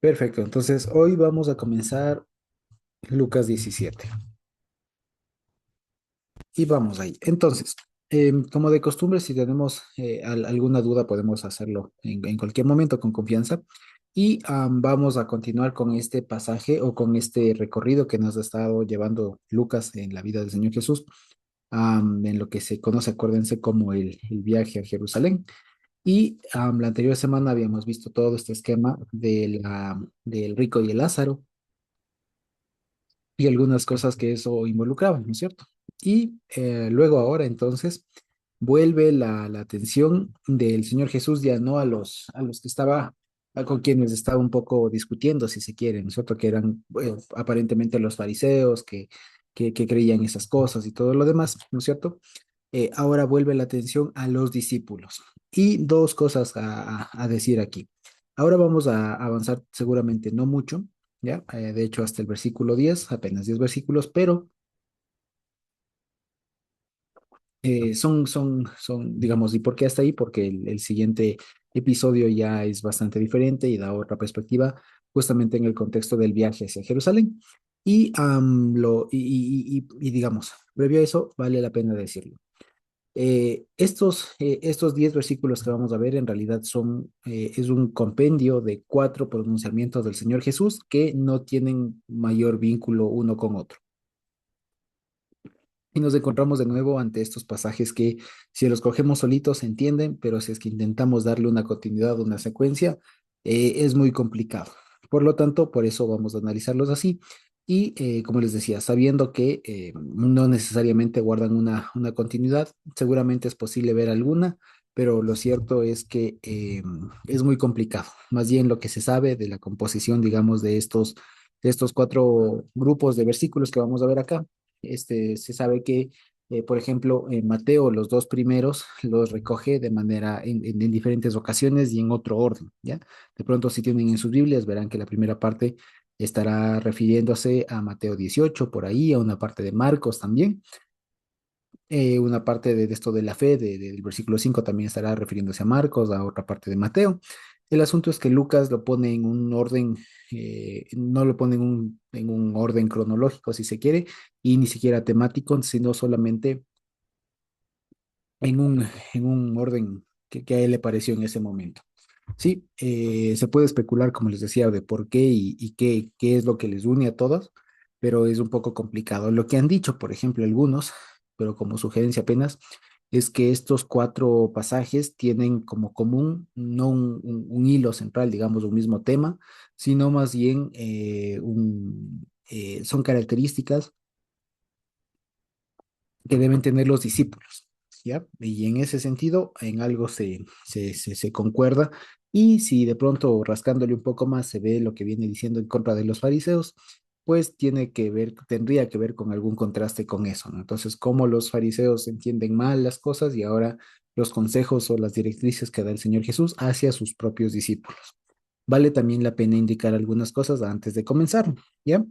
Perfecto, entonces hoy vamos a comenzar Lucas 17 y vamos ahí. Entonces, como de costumbre, si tenemos alguna duda, podemos hacerlo en cualquier momento con confianza. Y vamos a continuar con este pasaje o con este recorrido que nos ha estado llevando Lucas en la vida del Señor Jesús, en lo que se conoce, acuérdense, como el viaje a Jerusalén. Y la anterior semana habíamos visto todo este esquema del rico y el Lázaro y algunas cosas que eso involucraba, ¿no es cierto? Y luego ahora entonces vuelve la atención del Señor Jesús ya no a los que estaba, con quienes estaba un poco discutiendo, si se quiere, ¿no es cierto? Que eran aparentemente los fariseos que creían esas cosas y todo lo demás, ¿no es cierto? Ahora vuelve la atención a los discípulos. Y dos cosas a decir aquí. Ahora vamos a avanzar seguramente no mucho, ¿ya? De hecho, hasta el versículo 10 apenas 10 versículos, pero digamos, ¿y por qué hasta ahí? Porque el siguiente episodio ya es bastante diferente y da otra perspectiva, justamente en el contexto del viaje hacia Jerusalén. Y digamos, previo a eso, vale la pena decirlo. Estos 10 versículos que vamos a ver en realidad es un compendio de cuatro pronunciamientos del Señor Jesús que no tienen mayor vínculo uno con otro. Y nos encontramos de nuevo ante estos pasajes que si los cogemos solitos se entienden, pero si es que intentamos darle una continuidad, una secuencia, es muy complicado. Por lo tanto, por eso vamos a analizarlos así. Y como les decía, sabiendo que no necesariamente guardan una continuidad, seguramente es posible ver alguna, pero lo cierto es que es muy complicado. Más bien lo que se sabe de la composición, digamos, de estos cuatro grupos de versículos que vamos a ver acá, se sabe que, por ejemplo, en Mateo, los dos primeros los recoge de manera en diferentes ocasiones y en otro orden, ¿ya? De pronto, si tienen en sus Biblias, verán que la primera parte estará refiriéndose a Mateo 18 por ahí, a una parte de Marcos también, una parte de esto de la fe, del versículo 5 también estará refiriéndose a Marcos, a otra parte de Mateo. El asunto es que Lucas lo pone en un orden, no lo pone en un orden cronológico, si se quiere, y ni siquiera temático, sino solamente en un, en un orden que a él le pareció en ese momento. Sí, se puede especular, como les decía, de por qué y qué es lo que les une a todos, pero es un poco complicado. Lo que han dicho, por ejemplo, algunos, pero como sugerencia apenas, es que estos cuatro pasajes tienen como común no un hilo central, digamos, un mismo tema, sino más bien son características que deben tener los discípulos, ¿ya? Y en ese sentido, en algo se concuerda, y si de pronto rascándole un poco más se ve lo que viene diciendo en contra de los fariseos, pues tendría que ver con algún contraste con eso, ¿no? Entonces, cómo los fariseos entienden mal las cosas y ahora los consejos o las directrices que da el Señor Jesús hacia sus propios discípulos. Vale también la pena indicar algunas cosas antes de comenzar, ¿ya?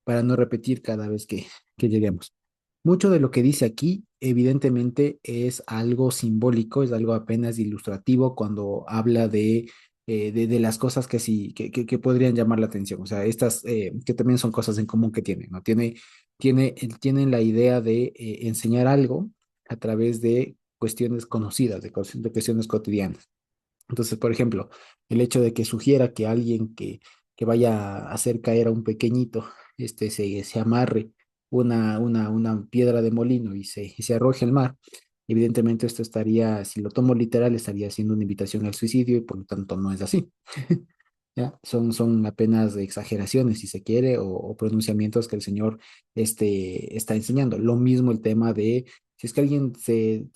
Para no repetir cada vez que lleguemos. Mucho de lo que dice aquí, evidentemente, es algo simbólico, es algo apenas ilustrativo cuando habla de las cosas que sí, que podrían llamar la atención. O sea, estas que también son cosas en común que tienen, ¿no? Tienen la idea de enseñar algo a través de cuestiones conocidas, de cuestiones cotidianas. Entonces, por ejemplo, el hecho de que sugiera que alguien que vaya a hacer caer a un pequeñito, se amarre una piedra de molino y se arroje al mar, evidentemente esto estaría, si lo tomo literal, estaría haciendo una invitación al suicidio y por lo tanto no es así. ¿Ya? Son apenas exageraciones, si se quiere, o pronunciamientos que el Señor está enseñando. Lo mismo el tema de, si es que alguien se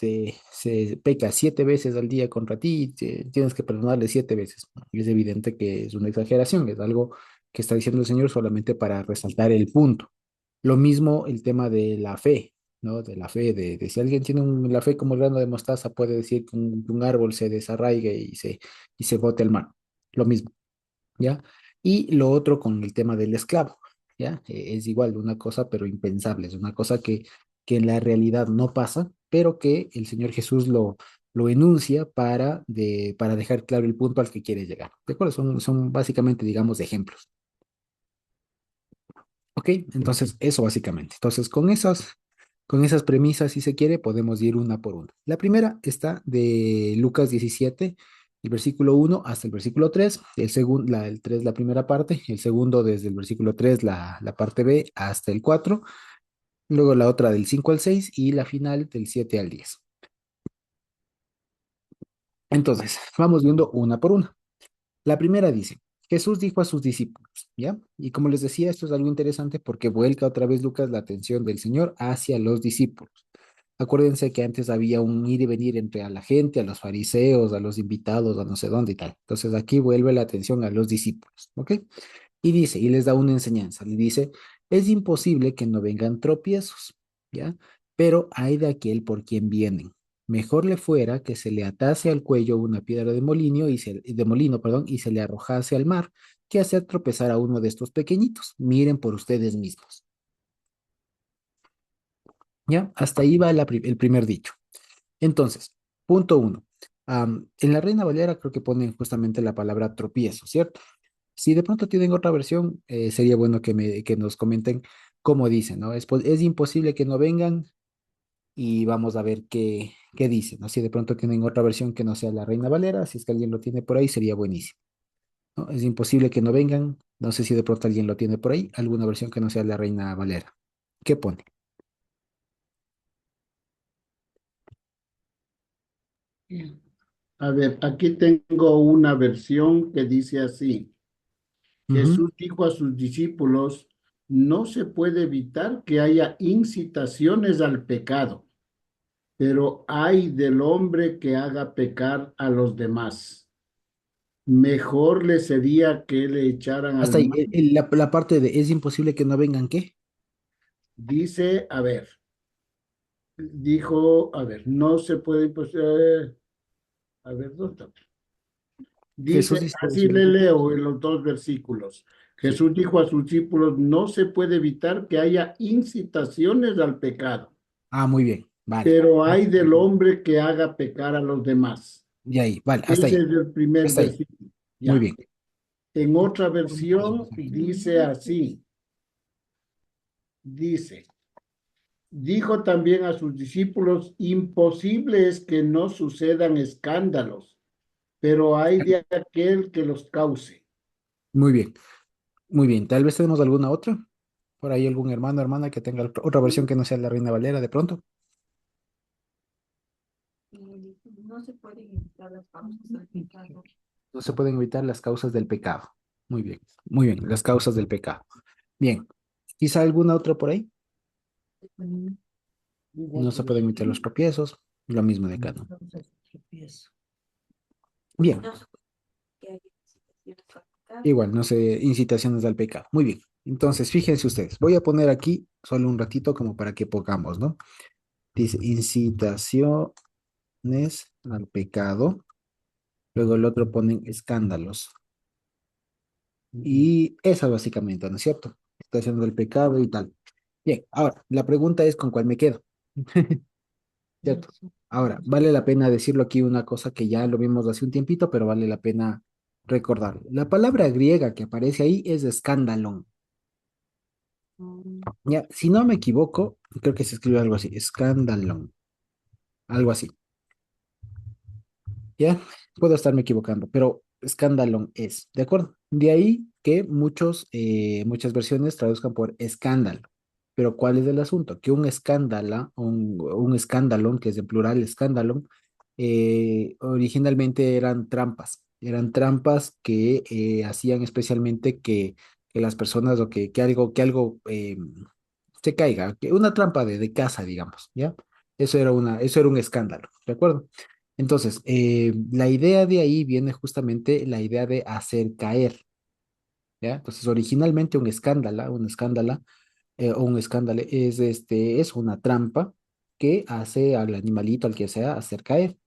peca 7 veces al día contra ti, tienes que perdonarle 7 veces. Y es evidente que es una exageración, es algo que está diciendo el Señor solamente para resaltar el punto. Lo mismo el tema de la fe, ¿no? De la fe, de si alguien tiene la fe como el grano de mostaza, puede decir que un árbol se desarraigue y se bote al mar. Lo mismo. ¿Ya? Y lo otro con el tema del esclavo, ¿ya? Es igual una cosa, pero impensable, es una cosa que en la realidad no pasa, pero que el Señor Jesús lo enuncia para dejar claro el punto al que quiere llegar. ¿De acuerdo? Son básicamente, digamos, ejemplos. ¿Ok? Entonces, eso básicamente. Entonces, con esas premisas, si se quiere, podemos ir una por una. La primera está de Lucas 17, el versículo 1 hasta el versículo 3. El 3 la primera parte, el segundo desde el versículo 3 la parte B hasta el 4. Luego la otra del 5 al 6 y la final del 7 al 10. Entonces, vamos viendo una por una. La primera dice, Jesús dijo a sus discípulos, ¿ya? Y como les decía, esto es algo interesante porque vuelca otra vez Lucas la atención del Señor hacia los discípulos. Acuérdense que antes había un ir y venir entre a la gente, a los fariseos, a los invitados, a no sé dónde y tal. Entonces aquí vuelve la atención a los discípulos, ¿ok? Y dice, y les da una enseñanza, le dice, es imposible que no vengan tropiezos, ¿ya? Pero hay de aquel por quien vienen. Mejor le fuera que se le atase al cuello una piedra de molino, perdón, y se le arrojase al mar, que hacer tropezar a uno de estos pequeñitos. Miren por ustedes mismos, ¿ya? Hasta ahí va el primer dicho. Entonces, punto uno. En la Reina Valera creo que ponen justamente la palabra tropiezo, ¿cierto? Si de pronto tienen otra versión, sería bueno que nos comenten cómo dicen, ¿no? Es imposible que no vengan y vamos a ver qué dicen, ¿no? Si de pronto tienen otra versión que no sea la Reina Valera, si es que alguien lo tiene por ahí, sería buenísimo, ¿no? Es imposible que no vengan, no sé si de pronto alguien lo tiene por ahí, alguna versión que no sea la Reina Valera. ¿Qué pone? A ver, aquí tengo una versión que dice así. Ujú. Jesús dijo a sus discípulos, no se puede evitar que haya incitaciones al pecado, pero hay del hombre que haga pecar a los demás. Mejor le sería que le echaran al Hasta ahí, mar. la parte de es imposible que no vengan, ¿qué? Dice, a ver, dijo, a ver, no se puede, pues, a ver, ¿dónde está? Jesús Dice, dice a así sus le discípulos. leo en los dos versículos. Sí. Jesús dijo a sus discípulos, no se puede evitar que haya incitaciones al pecado, Ah, muy bien, vale. pero hay del hombre que haga pecar a los demás. Y ahí, vale, hasta Ese ahí, es el primer hasta ahí. versículo. Muy Ya. bien. En otra versión dice así, dice, dijo también a sus discípulos, imposible es que no sucedan escándalos, pero hay de aquel que los cause. Muy bien, muy bien. Tal vez tenemos alguna otra. Por ahí algún hermano, hermana que tenga otra versión que no sea la Reina Valera de pronto. No se pueden evitar las causas del pecado. No se pueden evitar las causas del pecado. Muy bien, muy bien. Las causas del pecado. Bien. Quizá alguna otra por ahí. Mm, No Igual se que pueden los evitar los tropiezos. Lo mismo de acá, ¿no? causas de tropiezo. Bien. No se puede que haya incitaciones al pecado. Igual, no sé, incitaciones al pecado. Muy bien. Entonces, fíjense ustedes. Voy a poner aquí solo un ratito como para que pongamos, ¿no? Dice incitaciones al pecado. Luego el otro ponen escándalos. Y eso básicamente, ¿no es cierto? Incitación del pecado y tal. Bien, ahora, la pregunta es con cuál me quedo, ¿cierto? Ahora, vale la pena decirlo aquí una cosa que ya lo vimos hace un tiempito, pero vale la pena recordarlo. La palabra griega que aparece ahí es escándalo. Ya, si no me equivoco, creo que se escribe algo así, escándalo, algo así. ¿Ya? Puedo estarme equivocando, pero escándalo es, ¿de acuerdo? De ahí que muchas versiones traduzcan por escándalo. Pero ¿cuál es el asunto? Que un escándalo, un escándalo, que es en plural escándalo, originalmente eran trampas que hacían especialmente que las personas o que algo se caiga, que una trampa de casa, digamos, ¿ya? Eso era un escándalo, ¿de acuerdo? Entonces, la idea de ahí viene justamente la idea de hacer caer, ¿ya? Entonces, originalmente un escándalo es una trampa que hace al animalito, al que sea, hacer caer,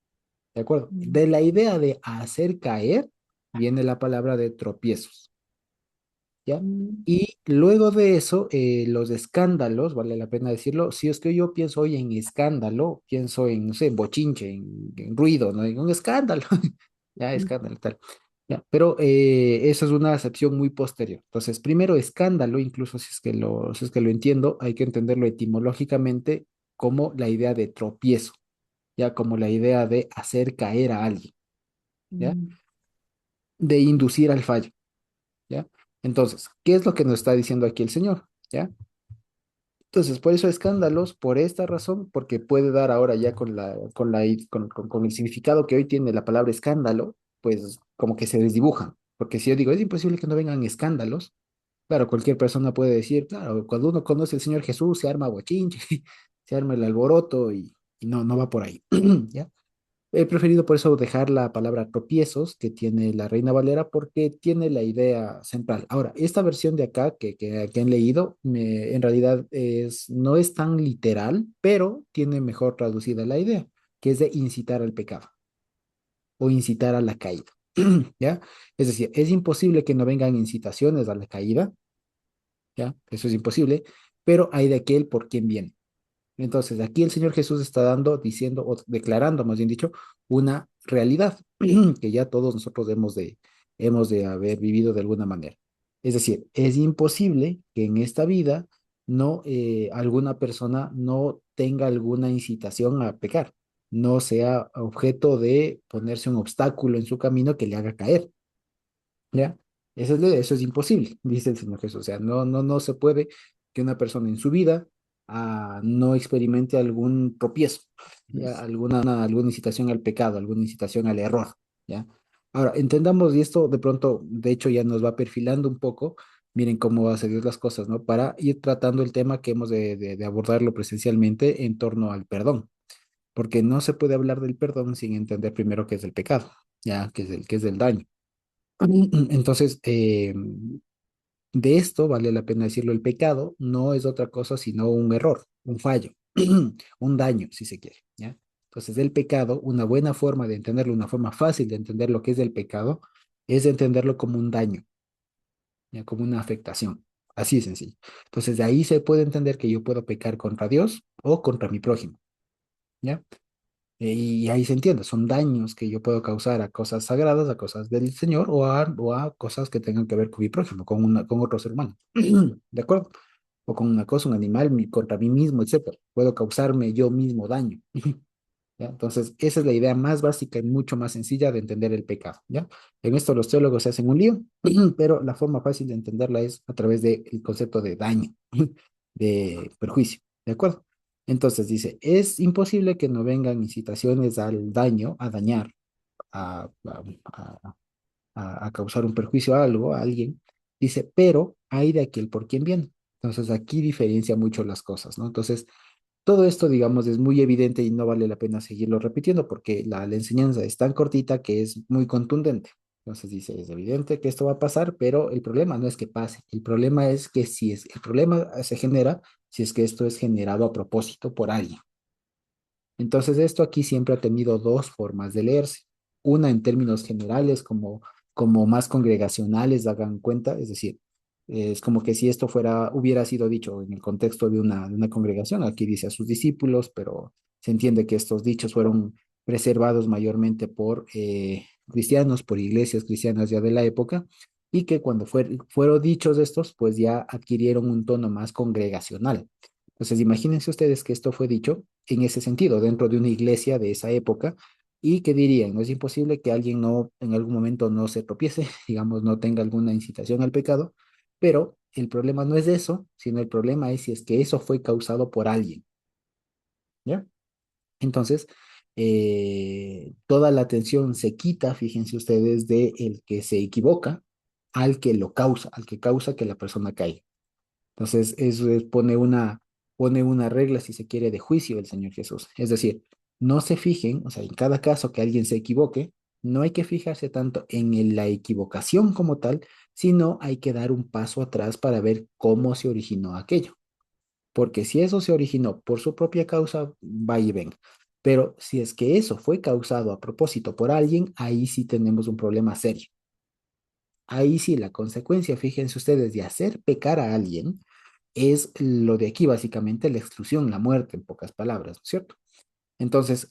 ¿de acuerdo? De la idea de hacer caer viene la palabra de tropiezos, ¿ya? Y luego de eso, los escándalos, vale la pena decirlo, si es que yo pienso hoy en escándalo, pienso en, no sé, en bochinche, en ruido, ¿no? En un escándalo, ya, escándalo, tal. Ya, pero esa es una acepción muy posterior. Entonces, primero escándalo, incluso si es que lo entiendo, hay que entenderlo etimológicamente como la idea de tropiezo, ya como la idea de hacer caer a alguien, ¿ya? De inducir al fallo, ¿ya? Entonces, ¿qué es lo que nos está diciendo aquí el Señor? ¿Ya? Entonces, por eso escándalos, por esta razón, porque puede dar ahora ya con el significado que hoy tiene la palabra escándalo, pues como que se desdibujan. Porque si yo digo, es imposible que no vengan escándalos, claro, cualquier persona puede decir, claro, cuando uno conoce al Señor Jesús, se arma bochinche, se arma el alboroto y no, no va por ahí, ¿ya? He preferido por eso dejar la palabra tropiezos que tiene la Reina Valera porque tiene la idea central. Ahora, esta versión de acá que han leído en realidad no es tan literal, pero tiene mejor traducida la idea, que es de incitar al pecado o incitar a la caída. ¿Ya? Es decir, es imposible que no vengan incitaciones a la caída, ¿ya? Eso es imposible, pero hay de aquel por quien viene. Entonces, aquí el Señor Jesús está dando, diciendo, o declarando, más bien dicho, una realidad que ya todos nosotros hemos de haber vivido de alguna manera. Es decir, es imposible que en esta vida alguna persona no tenga alguna incitación a pecar, no sea objeto de ponerse un obstáculo en su camino que le haga caer. ¿Ya? Eso es imposible, dice el Señor Jesús. O sea, no se puede que una persona en su vida no experimente algún tropiezo, ¿ya? Alguna incitación al pecado, alguna incitación al error, ¿ya? Ahora, entendamos, y esto de pronto, de hecho, ya nos va perfilando un poco, miren cómo va a seguir las cosas, ¿no? Para ir tratando el tema que hemos de abordarlo presencialmente en torno al perdón, porque no se puede hablar del perdón sin entender primero qué es el pecado, ¿ya? Qué es el daño. Entonces, de esto vale la pena decirlo, el pecado no es otra cosa sino un error, un fallo, un daño, si se quiere, ¿ya? Entonces, el pecado, una buena forma de entenderlo, una forma fácil de entender lo que es el pecado, es entenderlo como un daño, ¿ya? Como una afectación, así de sencillo. Entonces, de ahí se puede entender que yo puedo pecar contra Dios o contra mi prójimo, ¿ya? Y ahí se entiende, son daños que yo puedo causar a cosas sagradas, a cosas del Señor o a cosas que tengan que ver con mi prójimo, con otro ser humano. ¿De acuerdo? O con una cosa, un animal, contra mí mismo, etcétera. Puedo causarme yo mismo daño. ¿Ya? Entonces, esa es la idea más básica y mucho más sencilla de entender el pecado. ¿Ya? En esto los teólogos se hacen un lío, pero la forma fácil de entenderla es a través del concepto de daño, de perjuicio. ¿De acuerdo? Entonces dice, es imposible que no vengan incitaciones al daño, a dañar, a, a, a- a causar un perjuicio a algo, a alguien. Dice, pero hay de aquel por quien viene. Entonces aquí diferencia mucho las cosas, ¿no? Entonces, todo esto, digamos, es muy evidente y no vale la pena seguirlo repitiendo porque la enseñanza es tan cortita que es muy contundente. Entonces dice, es evidente que esto va a pasar, pero el problema no es que pase, el problema es que el problema se genera si es que esto es generado a propósito por alguien. Entonces, esto aquí siempre ha tenido dos formas de leerse. Una en términos generales, como más congregacionales, hagan cuenta, es decir, es como que si esto hubiera sido dicho en el contexto de una congregación, aquí dice a sus discípulos, pero se entiende que estos dichos fueron preservados mayormente por cristianos, por iglesias cristianas ya de la época, y que cuando fueron dichos estos, pues ya adquirieron un tono más congregacional. Entonces, imagínense ustedes que esto fue dicho en ese sentido, dentro de una iglesia de esa época, y que dirían, no es imposible que alguien no, en algún momento no se tropiece, digamos, no tenga alguna incitación al pecado, pero el problema no es eso, sino el problema es si es que eso fue causado por alguien, ¿ya? Entonces, toda la atención se quita, fíjense ustedes, de el que se equivoca al que lo causa, al que causa que la persona caiga. Entonces, pone una regla, si se quiere, de juicio el Señor Jesús. Es decir, no se fijen, o sea, en cada caso que alguien se equivoque, no hay que fijarse tanto en la equivocación como tal, sino hay que dar un paso atrás para ver cómo se originó aquello. Porque si eso se originó por su propia causa, va y venga. Pero si es que eso fue causado a propósito por alguien, ahí sí tenemos un problema serio. ahí sí la consecuencia, fíjense ustedes, de hacer pecar a alguien es lo de aquí, básicamente la exclusión, la muerte, en pocas palabras, ¿no es cierto? Entonces,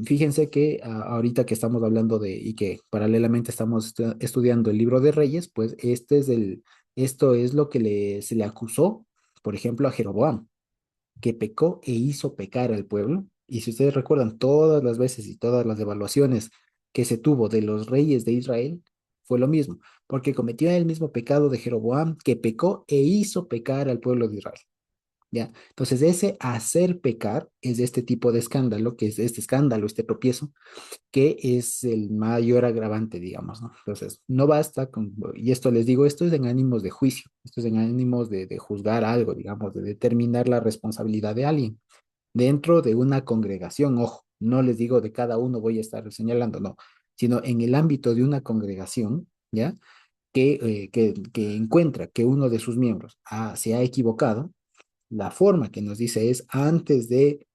fíjense que ahorita que estamos hablando de, y que paralelamente estamos estudiando el libro de Reyes, pues esto es lo que se le acusó, por ejemplo, a Jeroboam, que pecó e hizo pecar al pueblo. Y si ustedes recuerdan todas las veces y todas las evaluaciones que se tuvo de los reyes de Israel, fue lo mismo, porque cometió el mismo pecado de Jeroboam, que pecó e hizo pecar al pueblo de Israel. ¿Ya? Entonces, ese hacer pecar es este tipo de escándalo, que es este escándalo, este tropiezo, que es el mayor agravante, digamos, ¿no? Entonces, no basta con, y esto les digo, esto es en ánimos de juicio, esto es en ánimos de juzgar algo, digamos, de determinar la responsabilidad de alguien dentro de una congregación, ojo, no les digo de cada uno voy a estar señalando, no, sino en el ámbito de una congregación, ¿ya? Que encuentra que uno de sus miembros se ha equivocado, la forma que nos dice es antes de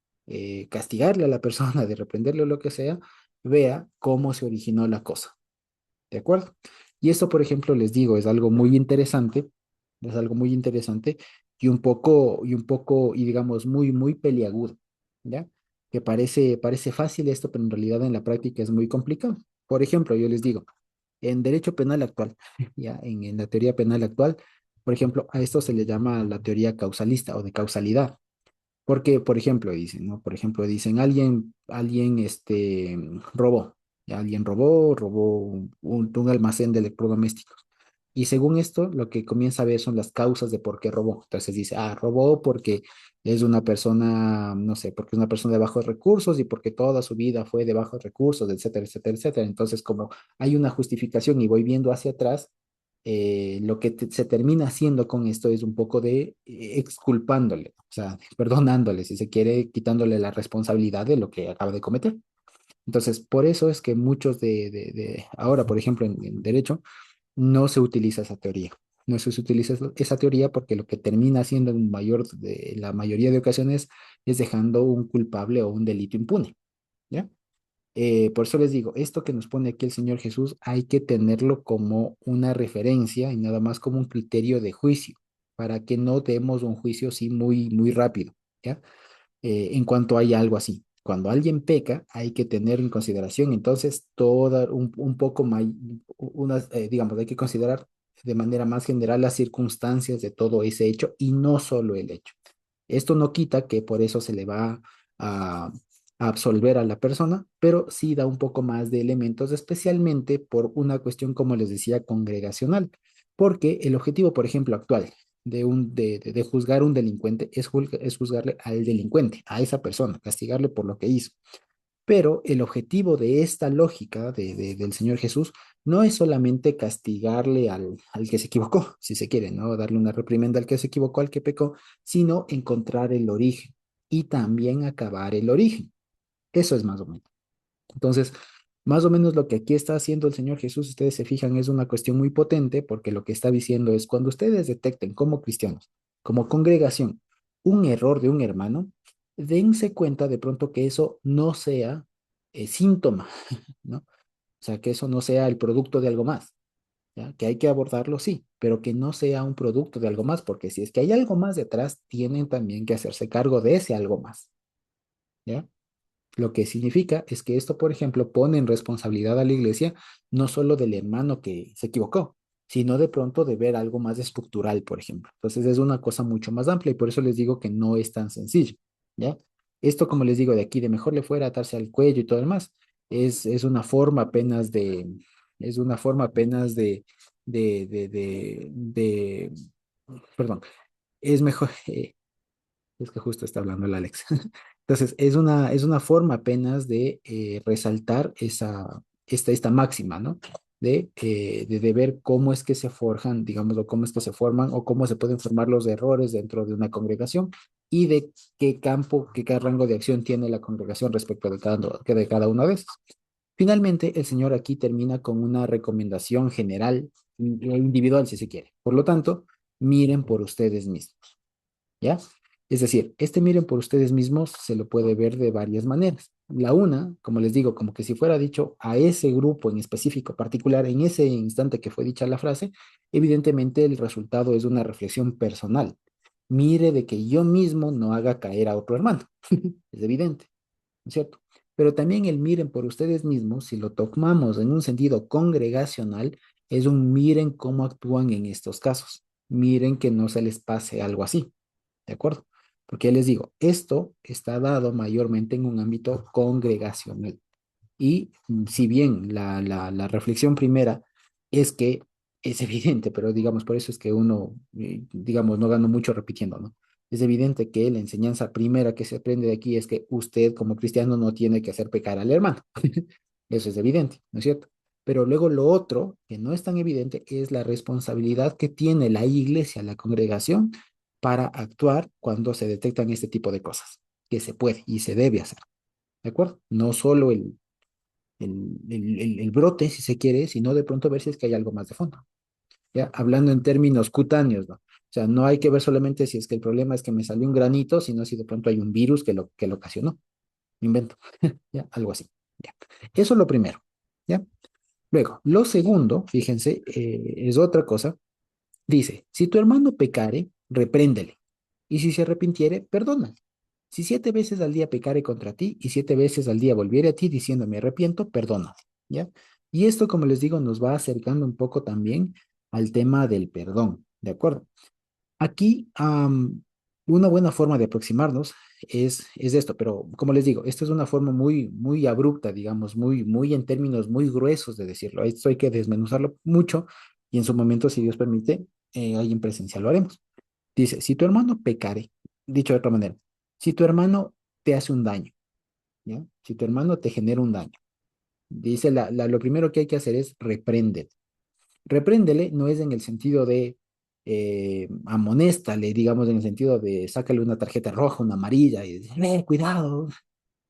castigarle a la persona, de reprenderle o lo que sea, vea cómo se originó la cosa. ¿De acuerdo? Y esto, por ejemplo, les digo, es algo muy interesante y digamos, muy, muy peliagudo, ¿ya? Que parece fácil esto, pero en realidad en la práctica es muy complicado. Por ejemplo, yo les digo, en derecho penal actual, ya, en la teoría penal actual, por ejemplo, a esto se le llama la teoría causalista o de causalidad. Porque, por ejemplo, dicen, ¿no? Por ejemplo, dicen, robó. Ya, alguien robó un almacén de electrodomésticos. Y según esto, lo que comienza a ver son las causas de por qué robó. Entonces dice, robó porque es una persona, no sé, porque es una persona de bajos recursos y porque toda su vida fue de bajos recursos, etcétera, etcétera, etcétera. Entonces, como hay una justificación y voy viendo hacia atrás, lo que se termina haciendo con esto es un poco de exculpándole, o sea, perdonándole, si se quiere, quitándole la responsabilidad de lo que acaba de cometer. Entonces, por eso es que muchos ahora, por ejemplo, en derecho, no se utiliza esa teoría. No se utiliza esa teoría porque lo que termina haciendo en la mayoría de ocasiones es dejando un culpable o un delito impune, ¿ya? Por eso les digo, esto que nos pone aquí el Señor Jesús hay que tenerlo como una referencia y nada más como un criterio de juicio, para que no demos un juicio así muy, muy rápido, ¿ya? En cuanto hay algo así. Cuando alguien peca, hay que tener en consideración entonces un poco más, digamos, hay que considerar de manera más general las circunstancias de todo ese hecho y no solo el hecho. Esto no quita que por eso se le va a absolver a la persona, pero sí da un poco más de elementos, especialmente por una cuestión, como les decía, congregacional, porque el objetivo, por ejemplo, actual de juzgar un delincuente es juzgarle al delincuente, a esa persona, castigarle por lo que hizo. Pero el objetivo de esta lógica del Señor Jesús no es solamente castigarle al que se equivocó, si se quiere, ¿no? Darle una reprimenda al que se equivocó, al que pecó, sino encontrar el origen y también acabar el origen. Eso es más o menos. Entonces, más o menos lo que aquí está haciendo el Señor Jesús, ustedes se fijan, es una cuestión muy potente porque lo que está diciendo es cuando ustedes detecten como cristianos, como congregación, un error de un hermano, dense cuenta de pronto que eso no sea síntoma, ¿no? O sea, que eso no sea el producto de algo más, ¿ya? Que hay que abordarlo, sí, pero que no sea un producto de algo más, porque si es que hay algo más detrás, tienen también que hacerse cargo de ese algo más, ¿ya? Lo que significa es que esto, por ejemplo, pone en responsabilidad a la iglesia no solo del hermano que se equivocó, sino de pronto de ver algo más estructural, por ejemplo. Entonces es una cosa mucho más amplia y por eso les digo que no es tan sencillo, ¿ya? Esto, como les digo, de aquí de mejor le fuera atarse al cuello y todo lo demás, es una forma apenas es una forma apenas de, perdón, es mejor, es que justo está hablando el Alex. Entonces, es una forma apenas de resaltar esta máxima, ¿no? De ver cómo es que se forjan, digamos, o cómo es que se forman, o cómo se pueden formar los errores dentro de una congregación y de qué campo, qué rango de acción tiene la congregación respecto de cada una de esas. Finalmente, el Señor aquí termina con una recomendación general, individual, si se quiere. Por lo tanto, miren por ustedes mismos, ¿ya? Es decir, este miren por ustedes mismos se lo puede ver de varias maneras. La una, como les digo, como que si fuera dicho a ese grupo en específico, particular, en ese instante que fue dicha la frase, evidentemente el resultado es una reflexión personal. Mire de que yo mismo no haga caer a otro hermano. Es evidente, ¿no es cierto? Pero también el miren por ustedes mismos, si lo tomamos en un sentido congregacional, es un miren cómo actúan en estos casos. Miren que no se les pase algo así. ¿De acuerdo? Porque ya les digo, esto está dado mayormente en un ámbito congregacional. Y si bien la reflexión primera es que es evidente, pero digamos, por eso es que uno, digamos, no gana mucho repitiendo, ¿no? Es evidente que la enseñanza primera que se aprende de aquí es que usted como cristiano no tiene que hacer pecar al hermano. Eso es evidente, ¿no es cierto? Pero luego lo otro, que no es tan evidente, es la responsabilidad que tiene la iglesia, la congregación, para actuar cuando se detectan este tipo de cosas, que se puede y se debe hacer, ¿de acuerdo? No solo el brote, si se quiere, sino de pronto ver si es que hay algo más de fondo, ¿ya? Hablando en términos cutáneos, ¿no? O sea, no hay que ver solamente si es que el problema es que me salió un granito, sino si de pronto hay un virus que lo ocasionó. Invento, ¿ya? Algo así, ¿ya? Eso es lo primero, ¿ya? Luego, lo segundo, fíjense, es otra cosa. Dice, si tu hermano pecare, repréndele, y si se arrepintiere, perdónale. Si 7 veces al día pecare contra ti y 7 veces al día volviere a ti diciendo me arrepiento, perdónale, ¿ya? Y esto, como les digo, nos va acercando un poco también al tema del perdón, ¿de acuerdo? Aquí, una buena forma de aproximarnos es esto, pero como les digo, esto es una forma muy, muy abrupta, digamos, muy en términos muy gruesos de decirlo. Esto hay que desmenuzarlo mucho y en su momento, si Dios permite, ahí en presencia lo haremos. Dice, si tu hermano pecare, dicho de otra manera, si tu hermano te hace un daño, ¿ya? Si tu hermano te genera un daño, dice, lo primero que hay que hacer es repréndele. Repréndele no es en el sentido de amonéstale, digamos, en el sentido de sácale una tarjeta roja, una amarilla y decirle, cuidado,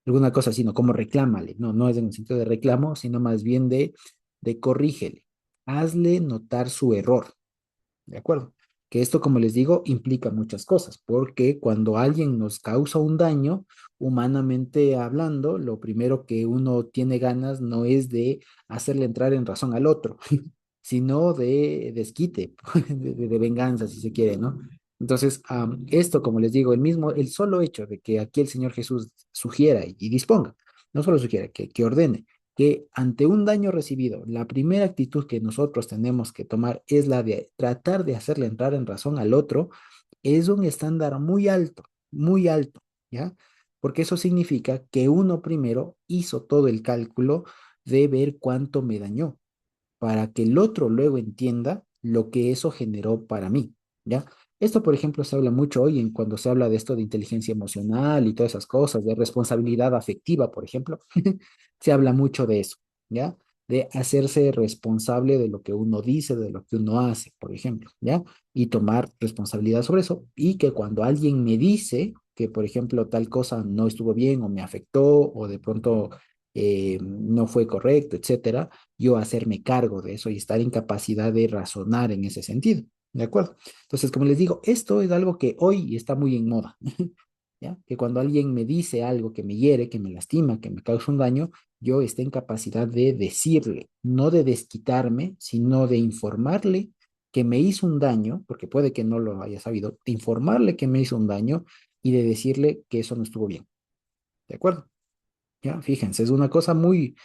alguna cosa así, no como reclámale, no, no es en el sentido de reclamo, sino más bien de corrígele, hazle notar su error. ¿De acuerdo? Que esto, como les digo, implica muchas cosas, porque cuando alguien nos causa un daño, humanamente hablando, lo primero que uno tiene ganas no es de hacerle entrar en razón al otro, sino de desquite, de venganza, si se quiere, ¿no? Entonces, esto, como les digo, el solo hecho de que aquí el Señor Jesús sugiera y disponga, no solo sugiera, que ordene que ante un daño recibido, la primera actitud que nosotros tenemos que tomar es la de tratar de hacerle entrar en razón al otro, es un estándar muy alto, ¿ya? Porque eso significa que uno primero hizo todo el cálculo de ver cuánto me dañó, para que el otro luego entienda lo que eso generó para mí, ¿ya? Esto, por ejemplo, se habla mucho hoy en cuando se habla de esto de inteligencia emocional y todas esas cosas, de responsabilidad afectiva, por ejemplo, se habla mucho de eso, ¿ya? De hacerse responsable de lo que uno dice, de lo que uno hace, por ejemplo, ¿ya? Y tomar responsabilidad sobre eso y que cuando alguien me dice que, por ejemplo, tal cosa no estuvo bien o me afectó o de pronto no fue correcto, etcétera, yo hacerme cargo de eso y estar en capacidad de razonar en ese sentido. ¿De acuerdo? Entonces, como les digo, esto es algo que hoy está muy en moda, ¿ya? Que cuando alguien me dice algo que me hiere, que me lastima, que me causa un daño, yo esté en capacidad de decirle, no de desquitarme, sino de informarle que me hizo un daño, porque puede que no lo haya sabido, de informarle que me hizo un daño y de decirle que eso no estuvo bien. ¿De acuerdo? Ya, fíjense, es una cosa muy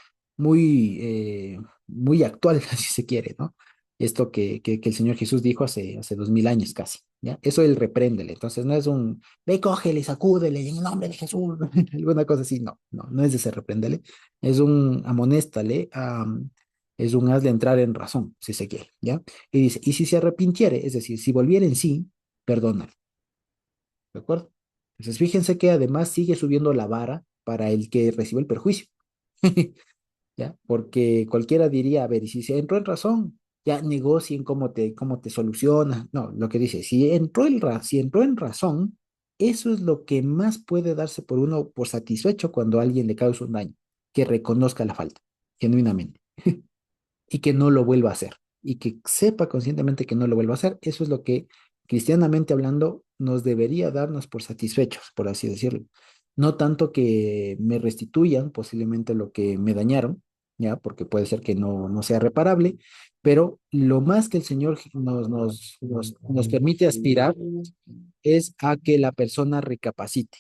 actual, si se quiere, ¿no? Esto que el Señor Jesús dijo hace 2000 años casi, ¿ya? Eso él repréndele, entonces no es un, ve, cógele, sacúdele, en el nombre de Jesús, alguna cosa así, no, no, no es ese repréndele, es un amonéstale, es un hazle entrar en razón, si se quiere, ¿ya? Y dice, y si se arrepintiere, es decir, si volviera en sí, perdónale, ¿de acuerdo? Entonces fíjense que además sigue subiendo la vara para el que recibe el perjuicio. ¿Ya? Porque cualquiera diría, a ver, y si se entró en razón, ya negocien cómo te soluciona. No, lo que dice, si entró en razón, eso es lo que más puede darse por uno por satisfecho cuando alguien le causa un daño, que reconozca la falta, genuinamente, y que no lo vuelva a hacer, y que sepa conscientemente que no lo vuelva a hacer, eso es lo que cristianamente hablando, nos debería darnos por satisfechos, por así decirlo. No tanto que me restituyan posiblemente lo que me dañaron, ¿ya? Porque puede ser que no sea reparable, pero lo más que el Señor nos permite aspirar es a que la persona recapacite.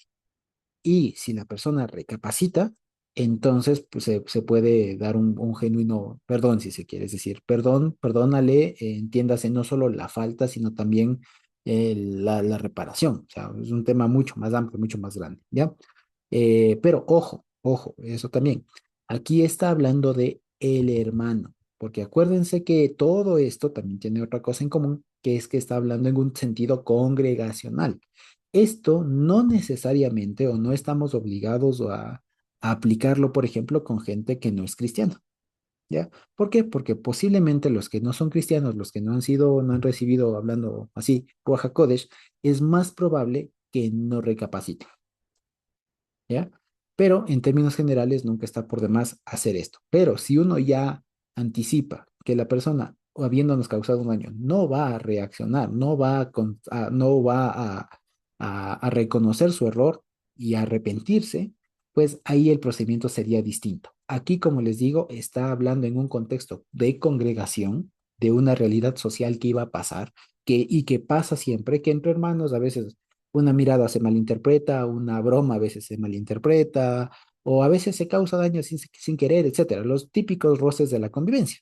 Y si la persona recapacita, entonces pues, se puede dar un genuino perdón, si se quiere. Es decir, perdónale, entiéndase no solo la falta, sino también la reparación. O sea, es un tema mucho más amplio, mucho más grande, ¿ya? Pero ojo, eso también. Aquí está hablando de el hermano, porque acuérdense que todo esto también tiene otra cosa en común, que es que está hablando en un sentido congregacional. Esto no necesariamente o no estamos obligados a aplicarlo, por ejemplo, con gente que no es cristiana, ¿ya? ¿Por qué? Porque posiblemente los que no son cristianos, los que no han recibido, hablando así, Ruach HaKodesh, es más probable que no recapaciten. ¿Ya? Pero en términos generales nunca está por demás hacer esto. Pero si uno ya anticipa que la persona, o habiéndonos causado un daño, no va a reaccionar, no va a reconocer su error y a arrepentirse, pues ahí el procedimiento sería distinto. Aquí, como les digo, está hablando en un contexto de congregación, de una realidad social que iba a pasar, y que pasa siempre, que entre hermanos a veces una mirada se malinterpreta, una broma a veces se malinterpreta, o a veces se causa daño sin querer, etcétera. Los típicos roces de la convivencia,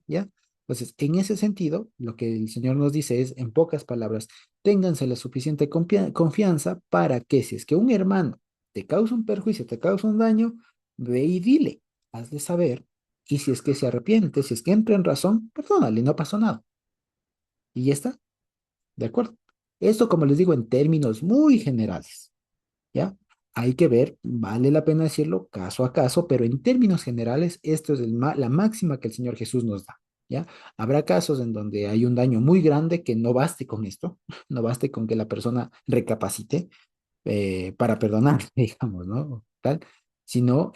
¿ya? Entonces, en ese sentido, lo que el Señor nos dice es, en pocas palabras, ténganse la suficiente confianza para que si es que un hermano te causa un perjuicio, te causa un daño, ve y dile, hazle saber, y si es que se arrepiente, si es que entra en razón, perdónale, no pasó nada. Y ya está. ¿De acuerdo? Esto, como les digo, en términos muy generales, ¿ya? Hay que ver, vale la pena decirlo caso a caso, pero en términos generales, esto es la máxima que el Señor Jesús nos da, ¿ya? Habrá casos en donde hay un daño muy grande que no baste con esto, no baste con que la persona recapacite, para perdonar, digamos, ¿no? Tal, sino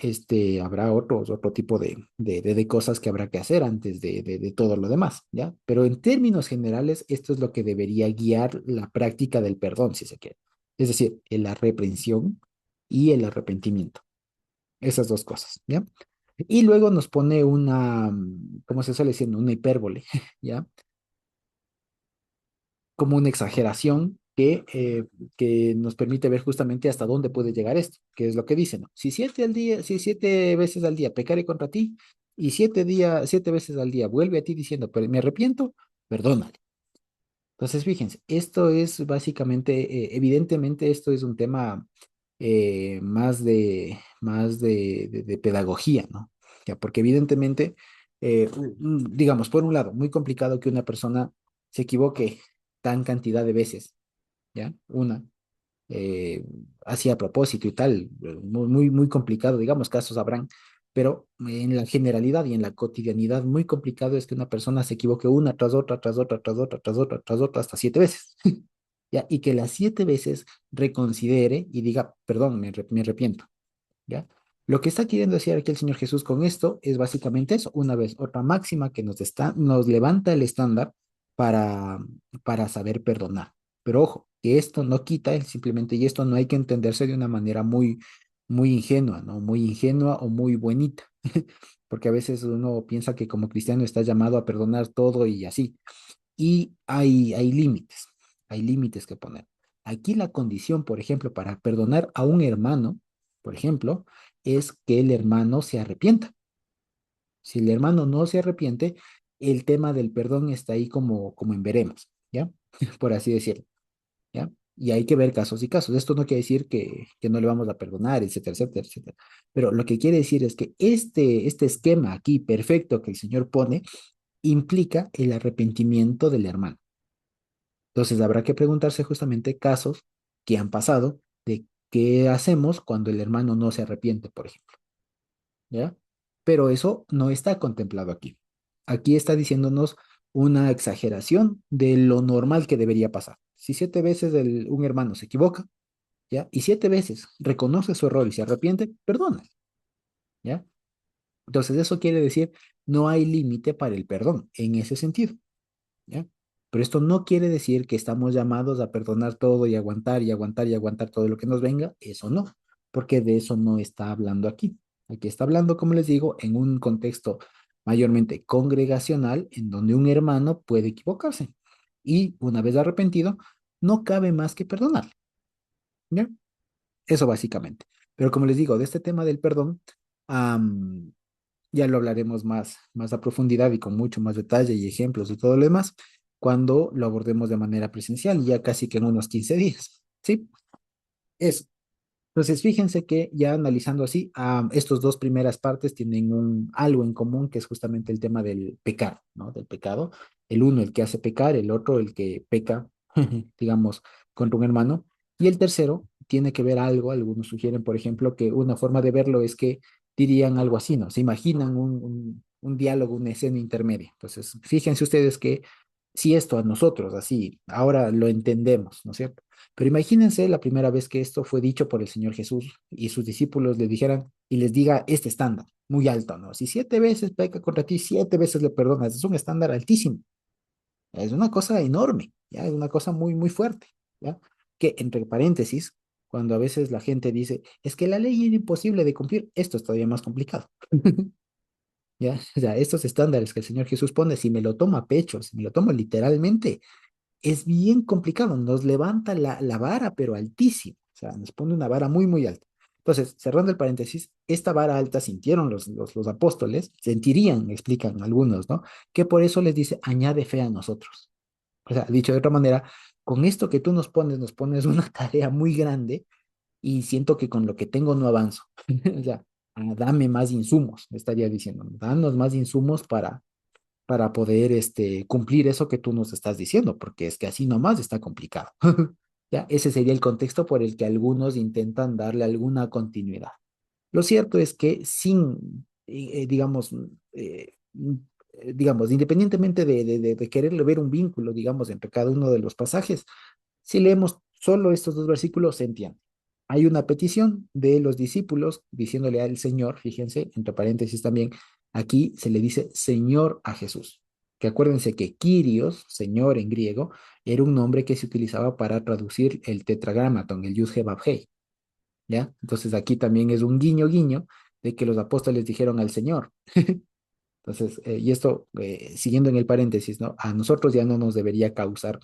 habrá otro tipo de cosas que habrá que hacer antes de todo lo demás, ¿ya? Pero en términos generales, esto es lo que debería guiar la práctica del perdón, si se quiere. Es decir, la reprensión y el arrepentimiento. Esas dos cosas, ¿ya? Y luego nos pone ¿cómo se suele decir? Una hipérbole, ¿ya? Como una exageración que nos permite ver justamente hasta dónde puede llegar esto, que es lo que dice, ¿no? Si 7 veces al día pecaré contra ti y 7 veces al día vuelve a ti diciendo, pero me arrepiento, perdónale. Entonces, fíjense, esto es básicamente, evidentemente esto es un tema más de pedagogía, ¿no? Ya, porque evidentemente, digamos, por un lado, muy complicado que una persona se equivoque tan cantidad de veces, ¿ya? Eh, Así a propósito y tal, muy complicado, digamos, casos habrán, pero en la generalidad y en la cotidianidad, muy complicado es que una persona se equivoque una tras otra, tras otra, tras otra, tras otra, tras otra, hasta 7 veces, ¿ya? Y que las 7 veces reconsidere y diga, perdón, me arrepiento, ¿ya? Lo que está queriendo decir aquí el Señor Jesús con esto es básicamente eso, una vez, otra máxima que nos levanta el estándar para, para saber perdonar. Pero ojo, que esto no quita simplemente, y esto no hay que entenderse de una manera muy ingenua, ¿no? Muy ingenua o muy buenita, porque a veces uno piensa que como cristiano está llamado a perdonar todo y así. Y hay límites que poner. Aquí la condición, por ejemplo, para perdonar a un hermano, por ejemplo, es que el hermano se arrepienta. Si el hermano no se arrepiente, el tema del perdón está ahí como en veremos, ¿ya? Por así decirlo, ¿ya? Y hay que ver casos y casos. Esto no quiere decir que no le vamos a perdonar, etcétera, etcétera, etcétera. Pero lo que quiere decir es que este esquema aquí perfecto que el Señor pone implica el arrepentimiento del hermano. Entonces habrá que preguntarse justamente casos que han pasado de qué hacemos cuando el hermano no se arrepiente, por ejemplo, ¿ya? Pero eso no está contemplado aquí. Aquí está diciéndonos una exageración de lo normal que debería pasar. Si 7 veces un hermano se equivoca, ¿ya? Y 7 veces reconoce su error y se arrepiente, perdona, ¿ya? Entonces eso quiere decir no hay límite para el perdón en ese sentido, ¿ya? Pero esto no quiere decir que estamos llamados a perdonar todo y aguantar y aguantar y aguantar todo lo que nos venga. Eso no, porque de eso no está hablando aquí. Aquí está hablando, como les digo, en un contexto mayormente congregacional, en donde un hermano puede equivocarse. Y una vez arrepentido, no cabe más que perdonar. ¿Ya? Eso básicamente. Pero como les digo, de este tema del perdón, am, ya lo hablaremos más a profundidad y con mucho más detalle y ejemplos y todo lo demás cuando lo abordemos de manera presencial, ya casi que en unos 15 días. ¿Sí? Eso. Entonces, fíjense que ya analizando así, estos dos primeras partes tienen algo en común, que es justamente el tema del pecado, ¿no? Del pecado. El uno, el que hace pecar, el otro, el que peca, digamos, contra un hermano. Y el tercero tiene que ver algo, algunos sugieren, por ejemplo, que una forma de verlo es que dirían algo así, ¿no? Se imaginan un diálogo, una escena intermedia. Entonces, fíjense ustedes que si esto a nosotros, así, ahora lo entendemos, ¿no es cierto? Pero imagínense la primera vez que esto fue dicho por el Señor Jesús y sus discípulos le dijeran y les diga este estándar, muy alto, ¿no? Si 7 veces peca contra ti, 7 veces le perdonas, es un estándar altísimo, es una cosa enorme, ¿ya? Es una cosa muy, muy fuerte, ¿ya? Que entre paréntesis, cuando a veces la gente dice, es que la ley era imposible de cumplir, esto es todavía más complicado, ¿ya? O sea, estos estándares que el Señor Jesús pone, si me lo tomo a pecho, si me lo tomo literalmente, es bien complicado, nos levanta la vara, pero altísimo, o sea, nos pone una vara muy, muy alta. Entonces, cerrando el paréntesis, esta vara alta sintieron los apóstoles, sentirían, explican algunos, ¿no? Que por eso les dice, añade fe a nosotros. O sea, dicho de otra manera, con esto que tú nos pones una tarea muy grande y siento que con lo que tengo no avanzo. O sea, dame más insumos, me estaría diciendo, danos más insumos para poder cumplir eso que tú nos estás diciendo, porque es que así nomás está complicado. Ya, ese sería el contexto por el que algunos intentan darle alguna continuidad. Lo cierto es que sin, digamos, independientemente de querer ver un vínculo, digamos, entre cada uno de los pasajes, si leemos solo estos dos versículos, se entiende. Hay una petición de los discípulos diciéndole al Señor, fíjense, entre paréntesis también, aquí se le dice Señor a Jesús. Que acuérdense que Kyrios, Señor en griego, era un nombre que se utilizaba para traducir el tetragramaton, el Yud He Vav He, ¿ya? Entonces aquí también es un guiño guiño de que los apóstoles dijeron al Señor. Entonces, y esto, siguiendo en el paréntesis, ¿no? A nosotros ya no nos debería causar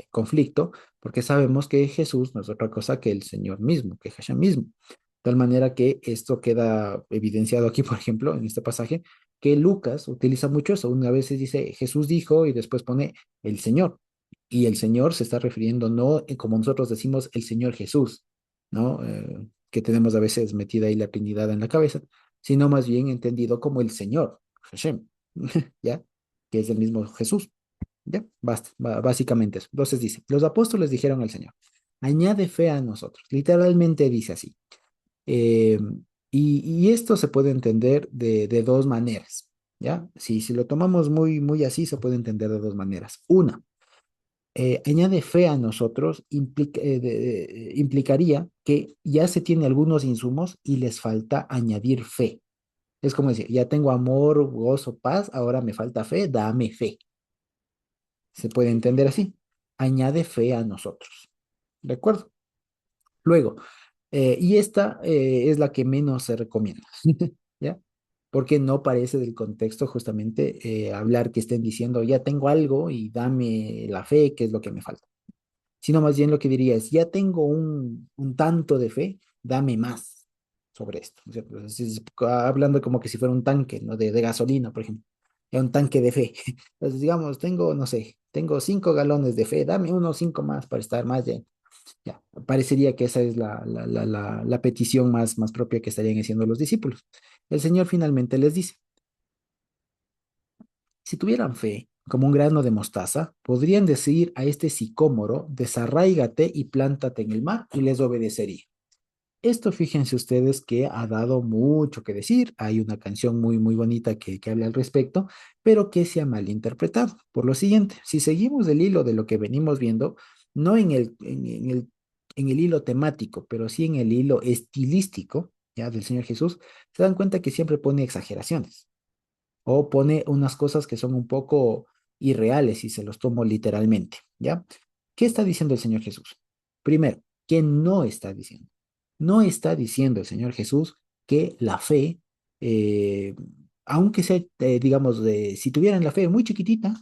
conflicto, porque sabemos que Jesús no es otra cosa que el Señor mismo, que Hashem mismo. De tal manera que esto queda evidenciado aquí, por ejemplo, en este pasaje, que Lucas utiliza mucho eso. Una vez dice Jesús dijo y después pone el Señor. Y el Señor se está refiriendo no como nosotros decimos el Señor Jesús, ¿no? Que tenemos a veces metida ahí la Trinidad en la cabeza, sino más bien entendido como el Señor. Hashem, ¿ya? Que es el mismo Jesús, ¿ya? Basta, básicamente eso. Entonces dice, los apóstoles dijeron al Señor, añade fe a nosotros. Literalmente dice así. Eh, y esto se puede entender de dos maneras, ¿ya? Si lo tomamos muy, muy así, se puede entender de dos maneras. Una, añade fe a nosotros implicaría que ya se tiene algunos insumos y les falta añadir fe. Es como decir, ya tengo amor, gozo, paz, ahora me falta fe, dame fe. Se puede entender así. Añade fe a nosotros. ¿De acuerdo? Luego, y esta es la que menos se recomienda, ¿ya? Porque no parece del contexto justamente hablar que estén diciendo, ya tengo algo y dame la fe, que es lo que me falta. Sino más bien lo que diría es, ya tengo un tanto de fe, dame más sobre esto. ¿No es cierto? Hablando como que si fuera un tanque, ¿no? De gasolina, por ejemplo. Ya un tanque de fe. Entonces, digamos, tengo, no sé, tengo 5 galones de fe, dame unos 5 más para estar más lleno. Ya, parecería que esa es la petición más propia que estarían haciendo los discípulos. El Señor finalmente les dice, si tuvieran fe, como un grano de mostaza, podrían decir a este sicómoro, desarráigate y plántate en el mar, y les obedecería. Esto, fíjense ustedes que ha dado mucho que decir. Hay una canción muy, muy bonita que habla al respecto, pero que se ha malinterpretado. Por lo siguiente, si seguimos el hilo de lo que venimos viendo, no en el hilo temático, pero sí en el hilo estilístico, ya del Señor Jesús, se dan cuenta que siempre pone exageraciones o pone unas cosas que son un poco irreales si se los tomo literalmente, ¿ya? ¿Qué está diciendo el Señor Jesús? Primero, ¿qué no está diciendo? No está diciendo el Señor Jesús que la fe, eh, aunque sea, digamos, si tuvieran la fe muy chiquitita,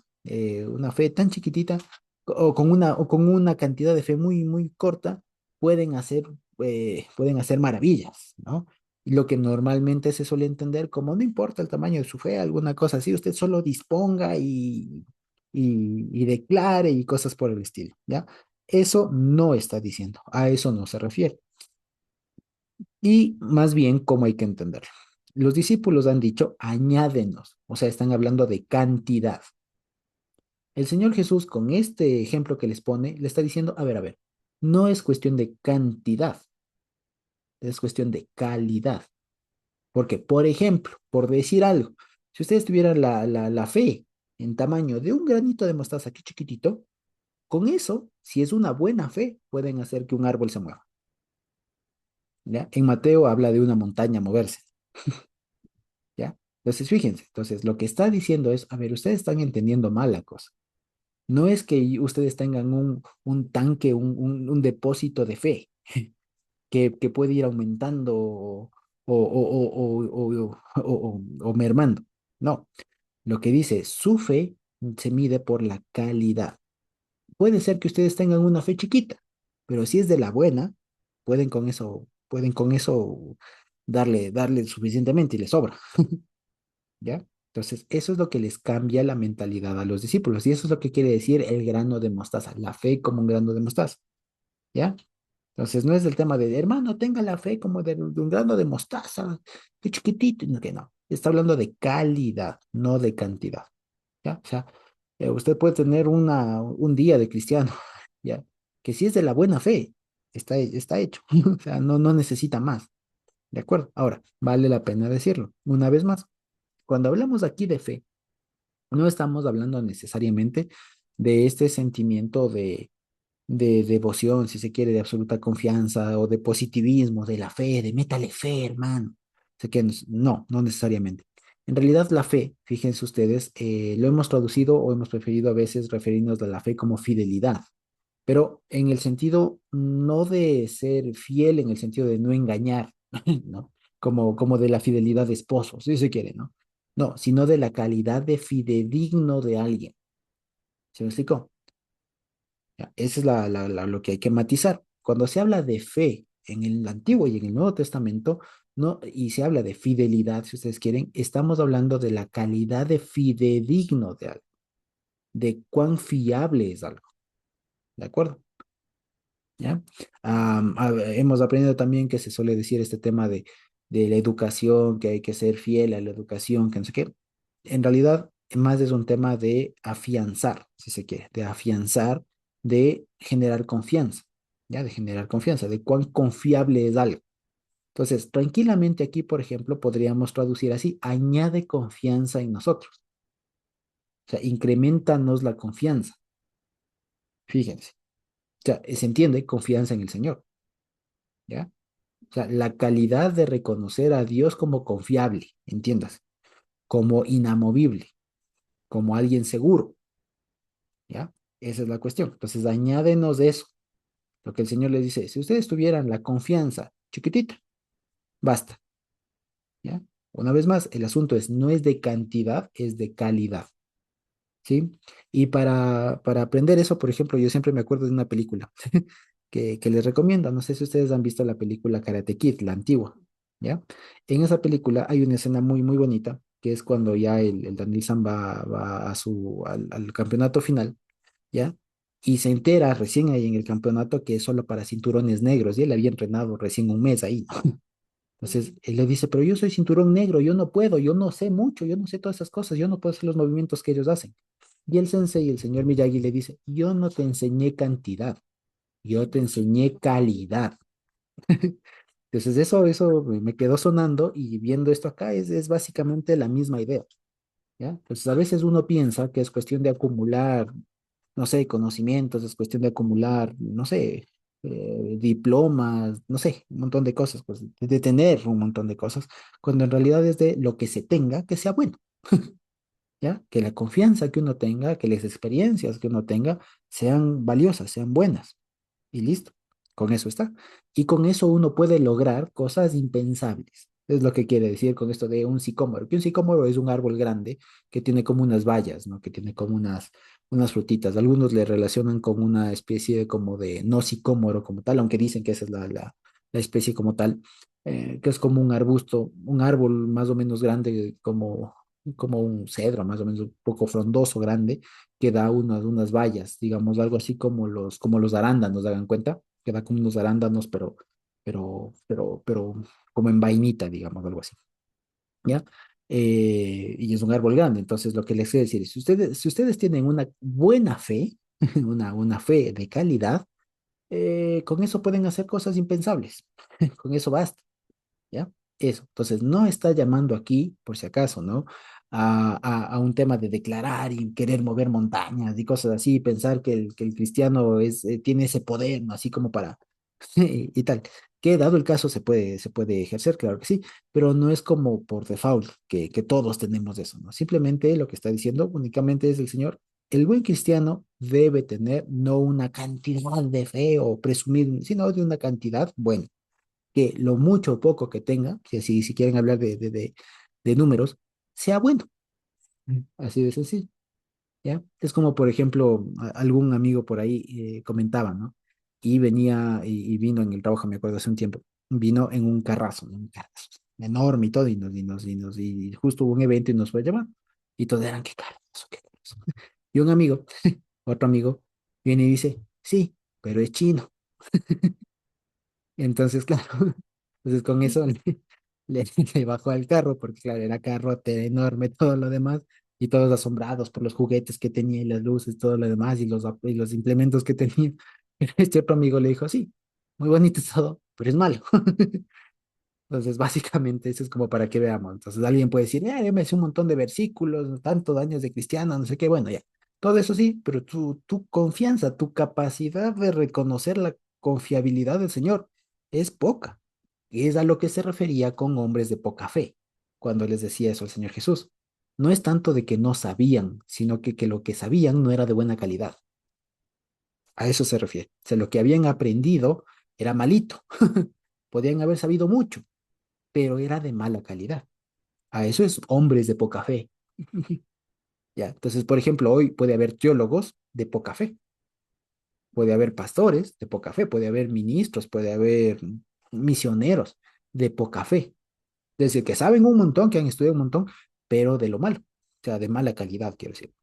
una fe tan chiquitita, o con una cantidad de fe muy, muy corta, pueden hacer maravillas, ¿no? Y lo que normalmente se suele entender como no importa el tamaño de su fe, alguna cosa así, usted solo disponga y declare y cosas por el estilo, ¿ya? Eso no está diciendo, a eso no se refiere. Y más bien, ¿cómo hay que entenderlo? Los discípulos han dicho, añádenos, o sea, están hablando de cantidad. El Señor Jesús, con este ejemplo que les pone, le está diciendo, a ver, no es cuestión de cantidad, es cuestión de calidad. Porque, por ejemplo, por decir algo, si ustedes tuvieran la fe en tamaño de un granito de mostaza, aquí chiquitito, con eso, si es una buena fe, pueden hacer que un árbol se mueva. ¿Ya? En Mateo habla de una montaña moverse. ¿Ya? Entonces, fíjense, entonces lo que está diciendo es, a ver, ustedes están entendiendo mal la cosa. No es que ustedes tengan un tanque, un depósito de fe que puede ir aumentando o mermando. No, lo que dice, su fe se mide por la calidad. Puede ser que ustedes tengan una fe chiquita, pero si es de la buena, pueden con eso darle suficientemente y les sobra. ¿Ya? Entonces, eso es lo que les cambia la mentalidad a los discípulos. Y eso es lo que quiere decir el grano de mostaza, la fe como un grano de mostaza. ¿Ya? Entonces, no es el tema de, hermano, tenga la fe como de un grano de mostaza, qué chiquitito, no, que no. Está hablando de calidad, no de cantidad. ¿Ya? O sea, usted puede tener un día de cristiano, ¿ya? Que si es de la buena fe, está hecho. O sea, no necesita más. ¿De acuerdo? Ahora, vale la pena decirlo. Una vez más, cuando hablamos aquí de fe, no estamos hablando necesariamente de este sentimiento de devoción, si se quiere, de absoluta confianza o de positivismo, de la fe, de métale fe, hermano. O sea que no necesariamente. En realidad, la fe, fíjense ustedes, lo hemos traducido o hemos preferido a veces referirnos a la fe como fidelidad, pero en el sentido no de ser fiel, en el sentido de no engañar, ¿no? Como de la fidelidad de esposo, si se quiere, ¿no? No, sino de la calidad de fidedigno de alguien. ¿Se me explicó? Ya, esa es lo que hay que matizar. Cuando se habla de fe en el Antiguo y en el Nuevo Testamento, no, y se habla de fidelidad, si ustedes quieren, estamos hablando de la calidad de fidedigno de algo, de cuán fiable es algo. ¿De acuerdo? ¿Ya? Hemos aprendido también que se suele decir este tema de la educación, que hay que ser fiel a la educación, que no sé qué. En realidad, más es un tema de afianzar, si se quiere, de afianzar, de generar confianza, ¿ya? De generar confianza, de cuán confiable es algo. Entonces, tranquilamente aquí, por ejemplo, podríamos traducir así, añade confianza en nosotros. O sea, incrementanos la confianza. Fíjense. O sea, se entiende confianza en el Señor, ¿ya? O sea, la calidad de reconocer a Dios como confiable, entiendas, como inamovible, como alguien seguro, ¿ya? Esa es la cuestión. Entonces, añádenos de eso. Lo que el Señor les dice, si ustedes tuvieran la confianza chiquitita, basta, ¿ya? Una vez más, el asunto no es de cantidad, es de calidad, ¿sí? Y para aprender eso, por ejemplo, yo siempre me acuerdo de una película que les recomiendo. No sé si ustedes han visto la película Karate Kid, la antigua, ¿ya? En esa película hay una escena muy, muy bonita, que es cuando ya el Daniel-san va al campeonato final, ¿ya? Y se entera recién ahí en el campeonato que es solo para cinturones negros, y él había entrenado recién un mes ahí. Entonces, él le dice, pero yo soy cinturón negro, yo no puedo, yo no sé mucho, yo no sé todas esas cosas, yo no puedo hacer los movimientos que ellos hacen. Y el sensei, el señor Miyagi, le dice, yo no te enseñé cantidad, yo te enseñé calidad. Entonces, eso me quedó sonando y viendo esto acá es básicamente la misma idea, ¿ya? Entonces, a veces uno piensa que es cuestión de acumular, no sé, conocimientos, es cuestión de acumular, no sé, diplomas, no sé, un montón de cosas, pues, de tener un montón de cosas, cuando en realidad es de lo que se tenga, que sea bueno. ¿ya? Que la confianza que uno tenga, que las experiencias que uno tenga sean valiosas, sean buenas. Y listo, con eso está. Y con eso uno puede lograr cosas impensables. Es lo que quiere decir con esto de un sicómoro. Que un sicómoro es un árbol grande que tiene como unas bayas, ¿no? Que tiene como unas frutitas. Algunos le relacionan con una especie de como de no sicómoro como tal, aunque dicen que esa es la especie como tal, que es como un arbusto, un árbol más o menos grande, como un cedro, más o menos un poco frondoso, grande, que da unas vallas, digamos, algo así como los arándanos, ¿hagan cuenta? Que da como unos arándanos, pero como en vainita, digamos, algo así, ¿ya? Y es un árbol grande, entonces lo que les quiero decir es, si ustedes tienen una buena fe, una fe de calidad, con eso pueden hacer cosas impensables, con eso basta. ¿Ya? Eso. Entonces, no está llamando aquí, por si acaso, ¿no? A un tema de declarar y querer mover montañas y cosas así, pensar que el cristiano tiene ese poder, ¿no? Así como para, y tal. Que dado el caso se puede ejercer, claro que sí, pero no es como por default que todos tenemos eso, ¿no? Simplemente lo que está diciendo únicamente es el Señor. El buen cristiano debe tener no una cantidad de fe o presumir, sino de una cantidad buena que lo mucho o poco que tenga, si quieren hablar de números, sea bueno. Así de sencillo, ¿ya? Es como, por ejemplo, algún amigo por ahí comentaba, ¿no? Y venía y vino en el trabajo, me acuerdo hace un tiempo, vino en un carrazo, ¿no? Un carrazo enorme y todo, y justo hubo un evento y nos fue a llamar. Y todos eran, qué carrazo, qué carrazo. Y un amigo, otro amigo, viene y dice, sí, pero es chino. Entonces, claro, entonces con eso le bajó al carro, porque claro, era carrote enorme, todo lo demás, y todos asombrados por los juguetes que tenía y las luces, todo lo demás, y los implementos que tenía. Pero este otro amigo le dijo, sí, muy bonito todo, pero es malo. Entonces, básicamente, eso es como para que veamos. Entonces, alguien puede decir, yo me sé un montón de versículos, tantos años de cristiano, no sé qué, bueno, ya. Todo eso sí, pero tu confianza, tu capacidad de reconocer la confiabilidad del Señor es poca. Y es a lo que se refería con hombres de poca fe, cuando les decía eso el Señor Jesús. No es tanto de que no sabían, sino que lo que sabían no era de buena calidad. A eso se refiere. O sea, lo que habían aprendido era malito. Podían haber sabido mucho, pero era de mala calidad. A eso es hombres de poca fe. Ya, entonces, por ejemplo, hoy puede haber teólogos de poca fe, puede haber pastores de poca fe, puede haber ministros, puede haber misioneros de poca fe. Desde que saben un montón, que han estudiado un montón, pero de lo malo, o sea, de mala calidad, quiero decir.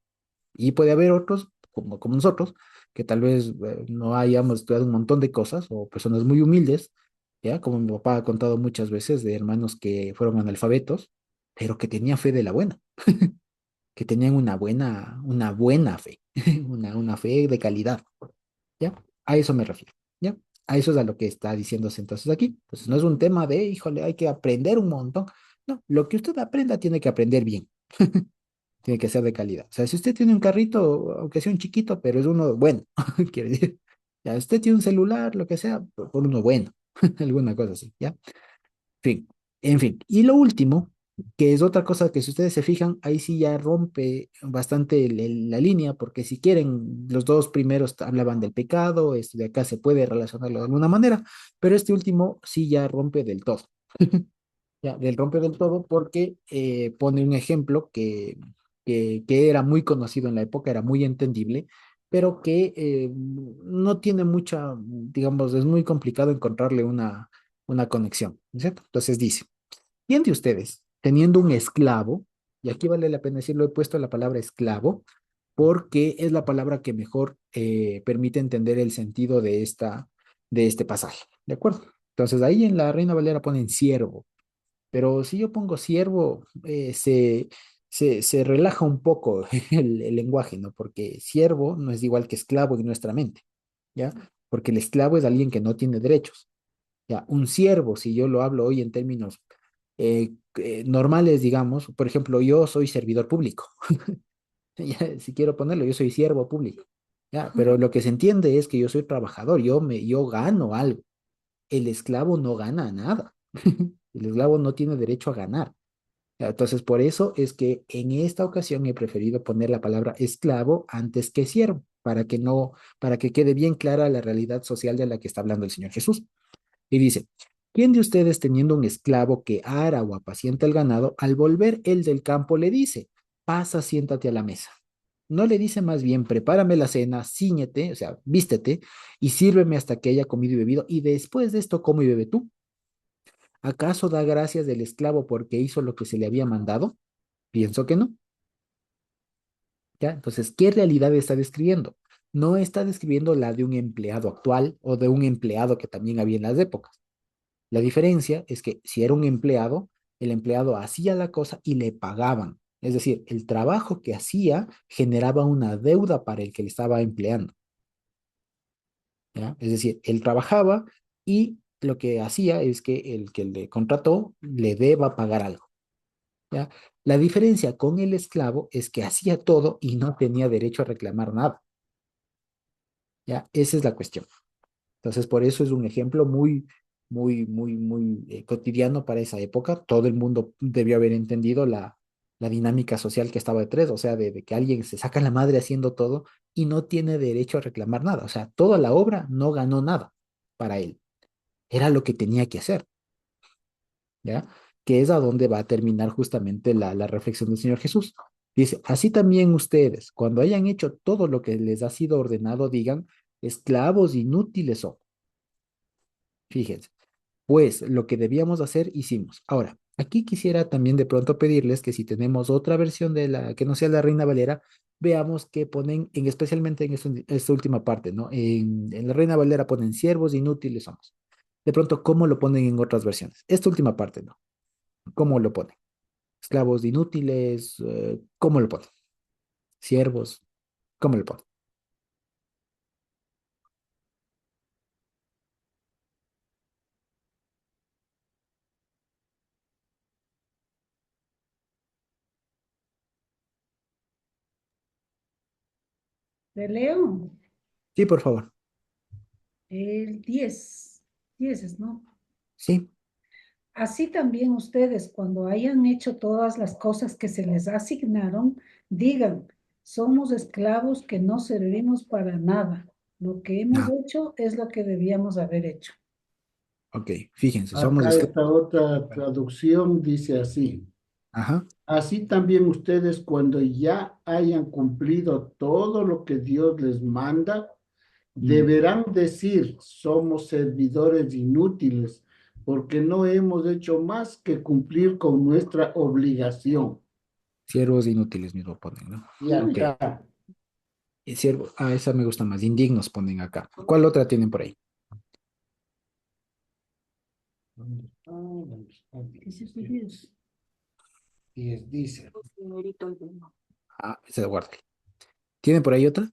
Y puede haber otros, como nosotros, que tal vez no hayamos estudiado un montón de cosas, o personas muy humildes, ya, como mi papá ha contado muchas veces de hermanos que fueron analfabetos, pero que tenían fe de la buena, que tenían una buena fe, una fe de calidad, ¿ya? A eso me refiero, ¿ya? A eso es a lo que está diciéndose entonces aquí. Entonces no es un tema de, híjole, hay que aprender un montón. No, lo que usted aprenda tiene que aprender bien, tiene que ser de calidad. O sea, si usted tiene un carrito, aunque sea un chiquito, pero es uno bueno, quiere decir, ya, usted tiene un celular, lo que sea, por uno bueno, alguna cosa así, ¿ya? Fin, en fin. Y lo último, que es otra cosa que si ustedes se fijan, ahí sí ya rompe bastante la línea, porque si quieren, los dos primeros hablaban del pecado, este de acá se puede relacionarlo de alguna manera, pero este último sí ya rompe del todo. Ya, del rompe del todo porque pone un ejemplo que era muy conocido en la época, era muy entendible, pero que no tiene mucha, digamos, es muy complicado encontrarle una conexión, ¿no es cierto? Entonces dice, ¿quién de ustedes, teniendo un esclavo, y aquí vale la pena decirlo, he puesto la palabra esclavo, porque es la palabra que mejor permite entender el sentido de este pasaje, ¿de acuerdo? Entonces ahí en la Reina Valera ponen siervo, pero si yo pongo siervo, se relaja un poco el lenguaje, ¿no? Porque siervo no es igual que esclavo en nuestra mente, ¿ya? Porque el esclavo es alguien que no tiene derechos, ¿ya? Un siervo, si yo lo hablo hoy en términos normales, digamos, por ejemplo, yo soy servidor público, ya, si quiero ponerlo, yo soy siervo público, ¿ya? Pero lo que se entiende es que yo soy trabajador, yo gano algo. El esclavo no gana nada. El esclavo no tiene derecho a ganar. Entonces, por eso es que en esta ocasión he preferido poner la palabra esclavo antes que siervo, para que quede bien clara la realidad social de la que está hablando el Señor Jesús. Y dice, ¿quién de ustedes teniendo un esclavo que ara o apacienta el ganado, al volver él del campo le dice, pasa, siéntate a la mesa? No le dice más bien, prepárame la cena, ciñete, o sea, vístete y sírveme hasta que haya comido y bebido, y después de esto come y bebe tú. ¿Acaso da gracias del esclavo porque hizo lo que se le había mandado? Pienso que no. ¿Ya? Entonces, ¿qué realidad está describiendo? No está describiendo la de un empleado actual o de un empleado que también había en las épocas. La diferencia es que si era un empleado, el empleado hacía la cosa y le pagaban. Es decir, el trabajo que hacía generaba una deuda para el que le estaba empleando. ¿Ya? Es decir, él trabajaba y lo que hacía es que el que le contrató le deba pagar algo. ¿Ya? La diferencia con el esclavo es que hacía todo y no tenía derecho a reclamar nada. ¿Ya? Esa es la cuestión. Entonces, por eso es un ejemplo muy cotidiano para esa época. Todo el mundo debió haber entendido la dinámica social que estaba detrás, o sea, de que alguien se saca la madre haciendo todo y no tiene derecho a reclamar nada. O sea, toda la obra no ganó nada para él. Era lo que tenía que hacer, ¿ya? Que es a donde va a terminar justamente la reflexión del Señor Jesús. Dice, así también ustedes, cuando hayan hecho todo lo que les ha sido ordenado, digan, esclavos inútiles son. Fíjense. Pues lo que debíamos hacer, hicimos. Ahora, aquí quisiera también de pronto pedirles que si tenemos otra versión de la que no sea la Reina Valera, veamos que ponen, especialmente en esta última parte, ¿no? En la Reina Valera ponen siervos inútiles somos. De pronto, ¿cómo lo ponen en otras versiones? Esta última parte, ¿no? ¿Cómo lo ponen? Esclavos inútiles, ¿cómo lo ponen? Siervos, ¿cómo lo ponen? De León, Sí, por favor. el 10, ¿no? Sí, Así también ustedes, cuando hayan hecho todas las cosas que se les asignaron, digan, somos esclavos que no servimos para nada. Lo que hemos no, hecho es lo que debíamos haber hecho. ok, fíjense, somos Acá esta esclavos. otra traducción dice así. Ajá, Así también ustedes cuando ya hayan cumplido todo lo que Dios les manda, mm, deberán decir, somos servidores inútiles, porque no hemos hecho más que cumplir con nuestra obligación. siervos inútiles mismo ponen, ¿no? Y Ok. acá, Y siervo, esa me gusta más. Indignos ponen acá. ¿Cuál otra tienen por ahí? ¿dónde está? ¿Dónde está? Dice su Dios. Dice, Primerito y uno. Esa guarda. ¿Tienen por ahí otra?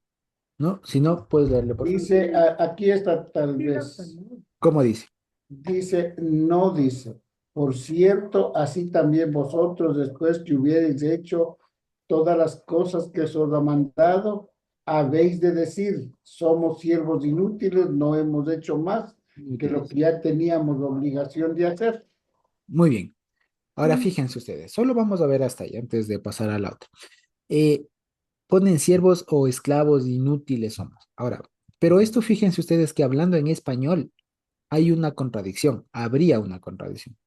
¿No? Si no, puedes leerle, por favor. dice, aquí está tal Sí, vez. ¿Cómo dice? Dice, no dice. Por cierto, así también vosotros, después que hubierais hecho todas las cosas que os ha mandado, habéis de decir, somos siervos inútiles, no hemos hecho más que lo que ya teníamos obligación de hacer. Muy bien. Ahora Mm. fíjense ustedes. Solo vamos a ver hasta ahí antes de pasar a la otra. Eh, Ponen siervos o esclavos inútiles somos. Ahora, pero esto fíjense ustedes que hablando en español hay una contradicción. Habría una contradicción.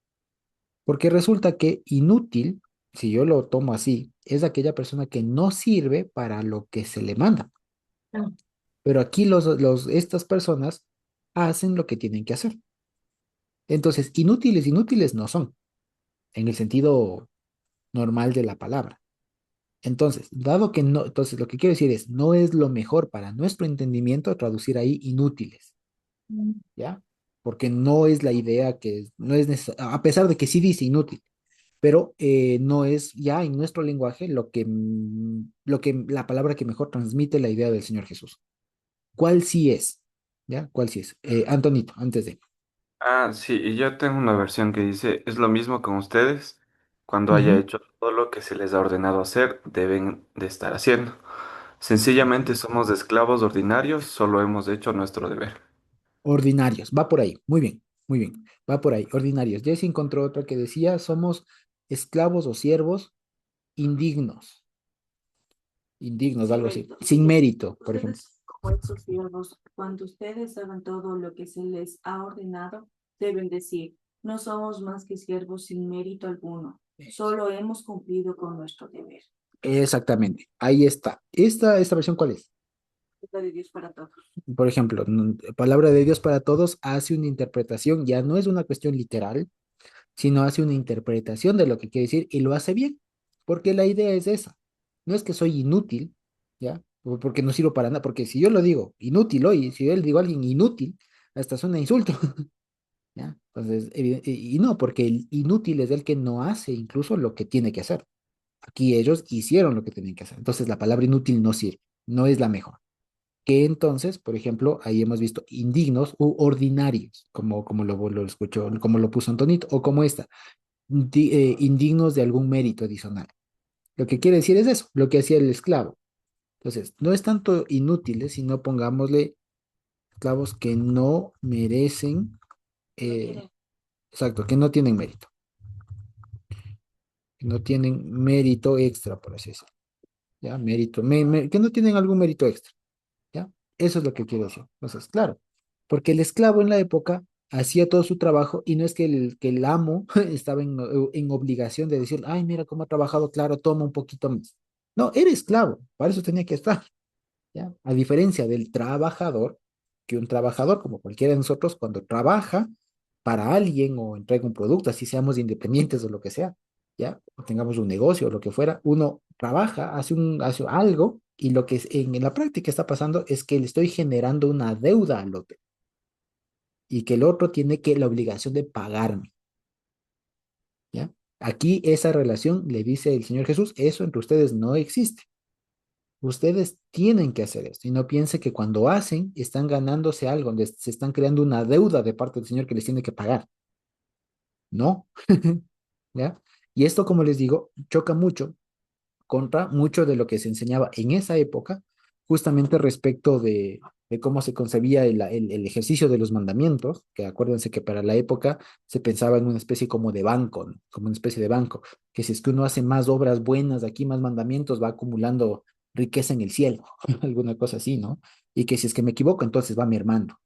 Porque resulta que inútil, si yo lo tomo así, es aquella persona que no sirve para lo que se le manda. Ah, Pero aquí estas personas hacen lo que tienen que hacer. Entonces, inútiles no son, en el sentido normal de la palabra. Entonces, dado que no, entonces lo que quiero decir es, no es lo mejor para nuestro entendimiento traducir ahí inútiles, mm, ¿ya? Porque no es la idea no es a pesar de que sí dice inútil, pero no es ya en nuestro lenguaje lo que la palabra que mejor transmite la idea del Señor Jesús. ¿Cuál sí es? ¿Ya? ¿Cuál sí es? Antonito, antes de. Ah, sí, y yo tengo una versión que dice, es lo mismo con ustedes, cuando haya Ujú. hecho todo lo que se les ha ordenado hacer, deben de estar haciendo. Sencillamente somos esclavos ordinarios, solo hemos hecho nuestro deber. Ordinarios, va por ahí, muy bien, va por ahí, ordinarios. Ya se encontró otra que decía, somos esclavos o siervos indignos, indignos, Sin algo así, mérito. sin mérito, por ejemplo. Ustedes, como esos siervos, cuando ustedes hagan todo lo que se les ha ordenado, deben decir, no somos más que siervos sin mérito alguno, solo hemos cumplido con nuestro deber. Exactamente, ahí está. ¿Esta versión cuál es? Es la de Dios para todos. Por ejemplo, palabra de Dios para todos hace una interpretación, ya no es una cuestión literal, sino hace una interpretación de lo que quiere decir y lo hace bien, porque la idea es esa. No es que soy inútil, ¿ya? Porque no sirvo para nada, porque si yo lo digo inútil hoy, si yo le digo a alguien inútil, hasta suena insulto, ¿ya? Entonces, y no, porque el inútil es el que no hace incluso lo que tiene que hacer. Aquí ellos hicieron lo que tenían que hacer. Entonces, la palabra inútil no sirve, no es la mejor. Que entonces, por ejemplo, ahí hemos visto indignos u ordinarios, como lo escuchó, como lo puso Antonito, o como esta indignos de algún mérito adicional. Lo que quiere decir es eso, lo que hacía el esclavo. Entonces, no es tanto inútiles, sino pongámosle esclavos que no merecen, No eh, tienen exacto, que no tienen mérito, que no tienen mérito extra, por así decirlo, ¿ya? Mérito, que no tienen algún mérito extra, ¿ya? Eso es lo que quiero decir. Entonces, claro, porque el esclavo en la época hacía todo su trabajo y no es que el amo estaba en obligación de decir, ay, mira cómo ha trabajado, claro, toma un poquito más. No, era esclavo, para eso tenía que estar, ¿ya? A diferencia del trabajador, que un trabajador, como cualquiera de nosotros, cuando trabaja para alguien o entrega un producto, así seamos independientes o lo que sea, ¿ya? O tengamos un negocio o lo que fuera, uno trabaja, hace algo y lo que en la práctica está pasando es que le estoy generando una deuda al otro y que el otro tiene la obligación de pagarme, ¿ya? Aquí esa relación, le dice el Señor Jesús, eso entre ustedes no existe. Ustedes tienen que hacer esto y no piense que cuando hacen están ganándose algo, se están creando una deuda de parte del Señor que les tiene que pagar. No, ¿ya? Y esto, como les digo, choca mucho contra mucho de lo que se enseñaba en esa época, justamente respecto de cómo se concebía el ejercicio de los mandamientos, que acuérdense que para la época se pensaba en una especie como de banco, ¿no? Como una especie de banco, que si es que uno hace más obras buenas aquí, más mandamientos, va acumulando riqueza en el cielo, alguna cosa así, ¿no? Y que si es que me equivoco, entonces va mermando,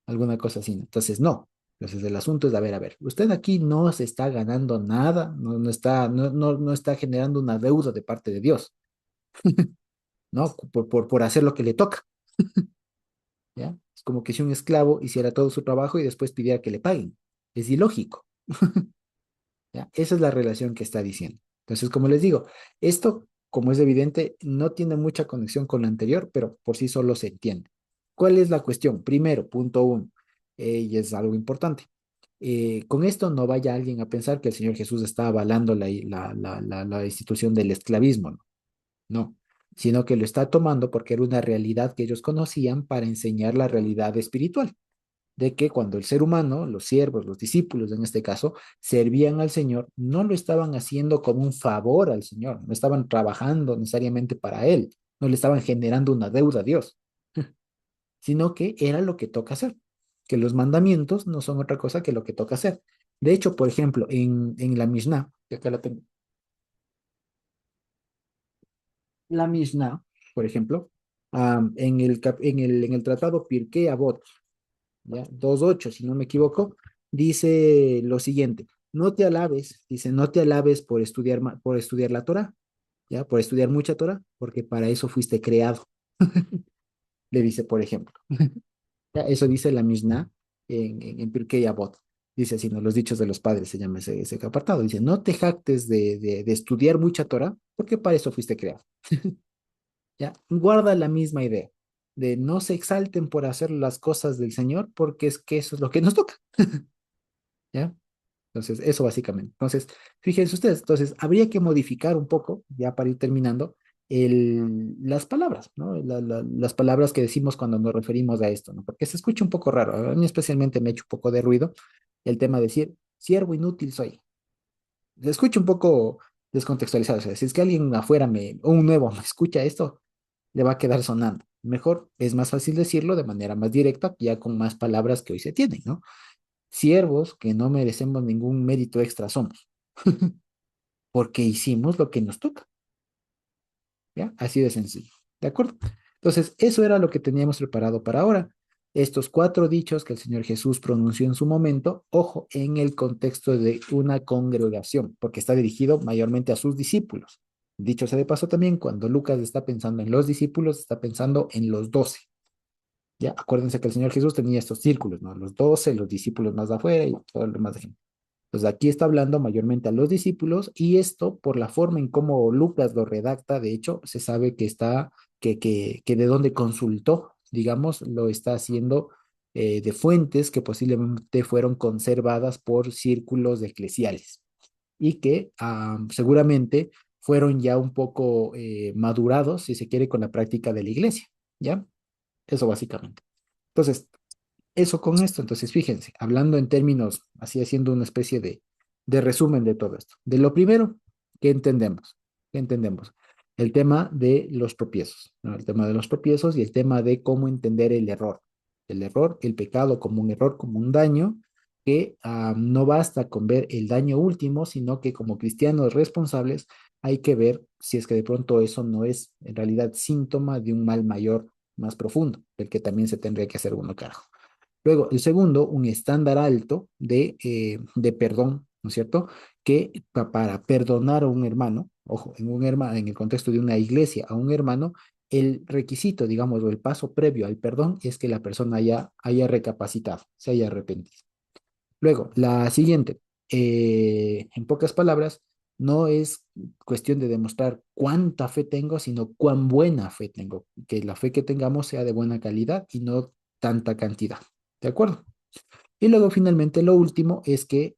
alguna cosa así, ¿no? Entonces, no. Entonces, el asunto es, a ver, usted aquí no se está ganando nada, no está generando una deuda de parte de Dios, ¿no? Por hacer lo que le toca, ¿ya? Es como que si un esclavo hiciera todo su trabajo y después pidiera que le paguen. Es ilógico, ¿ya? Esa es la relación que está diciendo. Entonces, como les digo, esto, como es evidente, no tiene mucha conexión con lo anterior, pero por sí solo se entiende. ¿Cuál es la cuestión? Primero, punto uno, y es algo importante. Con esto no vaya alguien a pensar que el Señor Jesús está avalando la institución del esclavismo, ¿no? No, sino que lo está tomando porque era una realidad que ellos conocían para enseñar la realidad espiritual, de que cuando el ser humano, los siervos, los discípulos en este caso, servían al Señor, no lo estaban haciendo como un favor al Señor, no estaban trabajando necesariamente para Él, no le estaban generando una deuda a Dios, sino que era lo que toca hacer, que los mandamientos no son otra cosa que lo que toca hacer. De hecho, por ejemplo, en la Mishnah, que acá la tengo, la Mishnah, por ejemplo, en el tratado Pirkei Avot, ¿ya? 2.8, si no me equivoco, dice lo siguiente, no te alabes, dice, no te alabes por estudiar la Torah, ¿ya? Por estudiar mucha Torah, porque para eso fuiste creado, le dice, por ejemplo. Ya, eso dice la Mishnah en Pirkei Avot. Dice así, ¿no? Los dichos de los padres se llama ese apartado. Dice, no te jactes de estudiar mucha Torah, porque para eso fuiste creado. ¿Ya? Guarda la misma idea de no se exalten por hacer las cosas del Señor, porque es que eso es lo que nos toca. ¿Ya? Entonces, eso básicamente. Entonces, fíjense ustedes, entonces, habría que modificar un poco, ya para ir terminando, las palabras, ¿no? Las palabras que decimos cuando nos referimos a esto, ¿no? Porque se escucha un poco raro. A mí especialmente me ha hecho un poco de ruido el tema de decir, siervo inútil soy. Se escucha un poco descontextualizado. O sea, si es que alguien afuera o un nuevo me escucha esto, le va a quedar sonando. Mejor, es más fácil decirlo de manera más directa, ya con más palabras que hoy se tienen, ¿no? Siervos que no merecemos ningún mérito extra somos. porque hicimos lo que nos toca, ¿ya? Así de sencillo, ¿de acuerdo? Entonces, eso era lo que teníamos preparado para ahora. Estos cuatro dichos que el Señor Jesús pronunció en su momento, ojo, en el contexto de una congregación, porque está dirigido mayormente a sus discípulos. Dicho sea de paso también, cuando Lucas está pensando en los discípulos, está pensando en los 12. Ya, acuérdense que el Señor Jesús tenía estos círculos, ¿no? Los 12, los discípulos más de afuera y todo lo demás de gente. Entonces aquí está hablando mayormente a los discípulos y esto por la forma en cómo Lucas lo redacta, de hecho, se sabe que está, que de donde consultó, digamos, lo está haciendo de fuentes que posiblemente fueron conservadas por círculos eclesiales y que seguramente fueron ya un poco madurados, si se quiere, con la práctica de la iglesia, ¿ya? Eso básicamente. Entonces, eso con esto, entonces fíjense, hablando en términos, así haciendo una especie de resumen de todo esto. De lo primero, ¿qué entendemos? ¿Qué entendemos? El tema de los tropiezos, ¿no? El tema de los tropiezos y el tema de cómo entender el error. El error, el pecado como un error, como un daño, que no basta con ver el daño último, sino que como cristianos responsables hay que ver si es que de pronto eso no es en realidad síntoma de un mal mayor más profundo, del que también se tendría que hacer uno cargo. Luego, el segundo, un estándar alto de perdón, ¿no es cierto? Que para perdonar a un hermano, ojo, en un hermano, en el contexto de una iglesia, a un hermano, el requisito, digamos, o el paso previo al perdón es que la persona haya recapacitado, se haya arrepentido. Luego, la siguiente, en pocas palabras, no es cuestión de demostrar cuánta fe tengo, sino cuán buena fe tengo. Que la fe que tengamos sea de buena calidad y no tanta cantidad. ¿De acuerdo? Y luego, finalmente, lo último es que,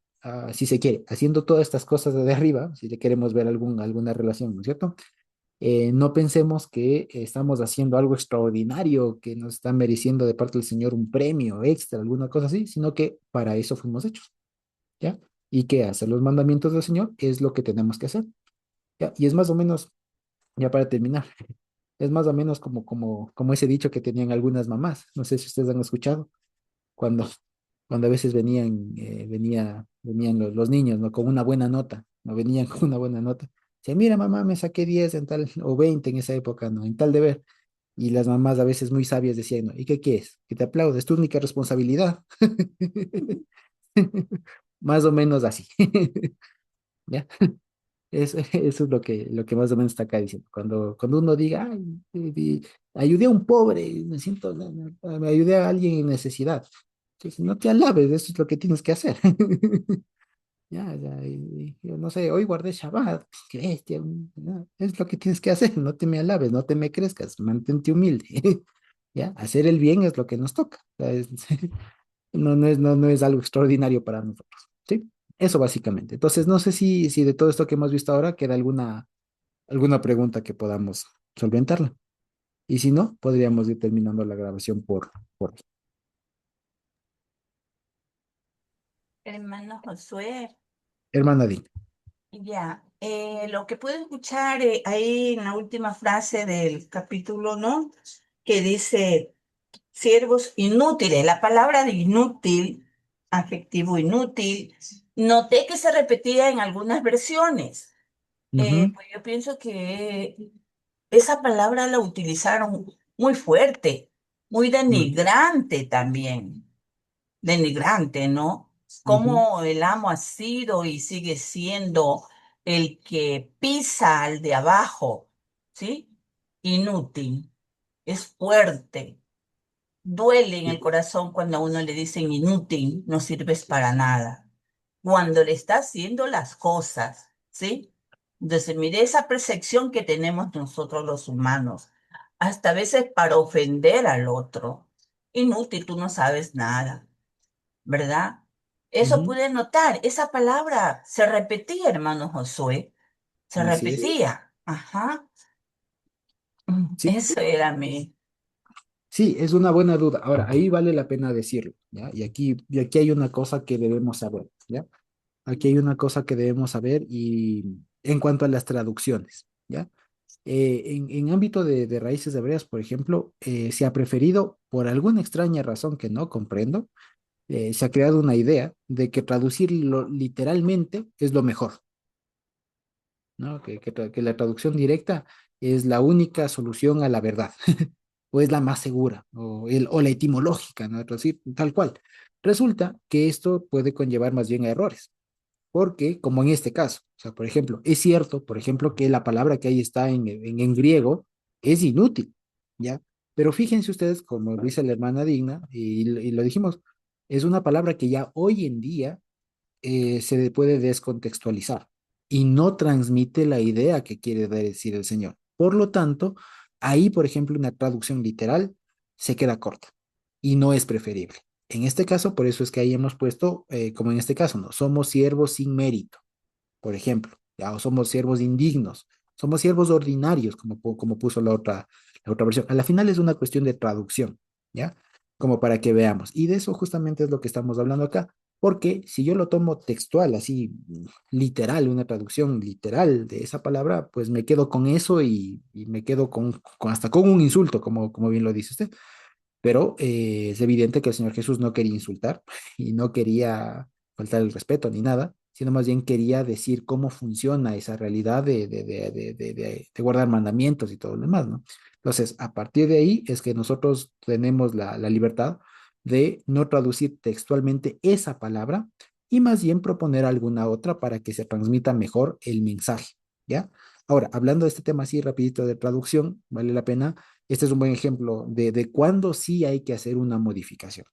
si se quiere, haciendo todas estas cosas de arriba, si le queremos ver alguna relación, ¿no es cierto? No pensemos que estamos haciendo algo extraordinario, que nos está mereciendo de parte del Señor un premio extra, alguna cosa así, sino que para eso fuimos hechos. ¿Ya? ¿Y qué hace? Los mandamientos del Señor es lo que tenemos que hacer, ¿ya? Y es más o menos, ya para terminar, es más o menos como ese dicho que tenían algunas mamás, no sé si ustedes han escuchado, cuando, cuando a veces venían los niños, ¿no? Con una buena nota, ¿no? Venían con una buena nota. Decían, mira mamá, me saqué 10 en tal, o 20 en esa época, ¿no? En tal deber. Y las mamás a veces muy sabias decían, ¿no? ¿Y qué quieres? Que te aplaude, es tu única responsabilidad. Más o menos así. ¿Ya? Eso es lo que más o menos está acá diciendo. Cuando uno diga, ay, ayudé a un pobre, me siento, me ayudé a alguien en necesidad. Entonces, no te alabes, eso es lo que tienes que hacer. Ya, ya, yo no sé, hoy guardé Shabbat, qué bestia, ya, es lo que tienes que hacer, no te me alabes, no te me crezcas, mantente humilde. Ya, hacer el bien es lo que nos toca. O sea, no es algo extraordinario para nosotros. ¿Sí? Eso básicamente. Entonces, no sé si de todo esto que hemos visto ahora queda alguna pregunta que podamos solventarla. Y si no, podríamos ir terminando la grabación por hoy. Hermano Josué, Hermana Dina. ya, lo que puedo escuchar ahí en la última frase del capítulo, ¿no? Que dice, siervos inútiles, la palabra de inútil, adjetivo inútil, noté que se repetía en algunas versiones. Ujú, Pues yo pienso que esa palabra la utilizaron muy fuerte, muy ujú, denigrante también. Denigrante, ¿no? ujú, Cómo el amo ha sido y sigue siendo el que pisa al de abajo, ¿sí? Inútil, es fuerte, duele en el sí, corazón cuando a uno le dicen inútil, no sirves para nada, cuando le está haciendo las cosas, ¿sí? Entonces, mire esa percepción que tenemos nosotros los humanos, hasta a veces para ofender al otro. Inútil, tú no sabes nada. ¿Verdad? Eso ujú, pude notar, esa palabra se repetía, hermano Josué, se así es. repetía. Ajá, Sí, eso era mi. sí, es una buena duda. Ahora, ahí vale la pena decirlo, ¿ya? Y aquí hay una cosa que debemos saber, ¿ya? Aquí hay una cosa que debemos saber y en cuanto a las traducciones, ¿ya? En ámbito de raíces hebreas, por ejemplo, se ha preferido, por alguna extraña razón que no comprendo, se ha creado una idea de que traducirlo literalmente es lo mejor, ¿no? Que la traducción directa es la única solución a la verdad, o es la más segura, o la etimológica, ¿no? Traducir tal cual. Resulta que esto puede conllevar más bien a errores, porque como en este caso, o sea, por ejemplo, es cierto, por ejemplo, que la palabra que ahí está en griego es inútil, ¿ya? Pero fíjense ustedes, como dice la hermana Digna, y lo dijimos, es una palabra que ya hoy en día puede descontextualizar y no transmite la idea que quiere decir el Señor. Por lo tanto, ahí, por ejemplo, una traducción literal se queda corta y no es preferible. En este caso, por eso es que ahí hemos puesto, como en este caso, ¿no? Somos siervos sin mérito, por ejemplo, ¿ya? O somos siervos indignos, somos siervos ordinarios, como puso la otra versión. A la final es una cuestión de traducción, ¿ya? Como para que veamos. Y de eso justamente es lo que estamos hablando acá, porque si yo lo tomo textual, así literal, una traducción literal de esa palabra, pues me quedo con eso y me quedo hasta con un insulto, como bien lo dice usted. Pero es evidente que el Señor Jesús no quería insultar y no quería faltar el respeto ni nada, sino más bien quería decir cómo funciona esa realidad de guardar mandamientos y todo lo demás, ¿no? Entonces, a partir de ahí es que nosotros tenemos la libertad de no traducir textualmente esa palabra y más bien proponer alguna otra para que se transmita mejor el mensaje, ¿ya? Ahora, hablando de este tema así rapidito de traducción, vale la pena este es un buen ejemplo de cuándo sí hay que hacer una modificación.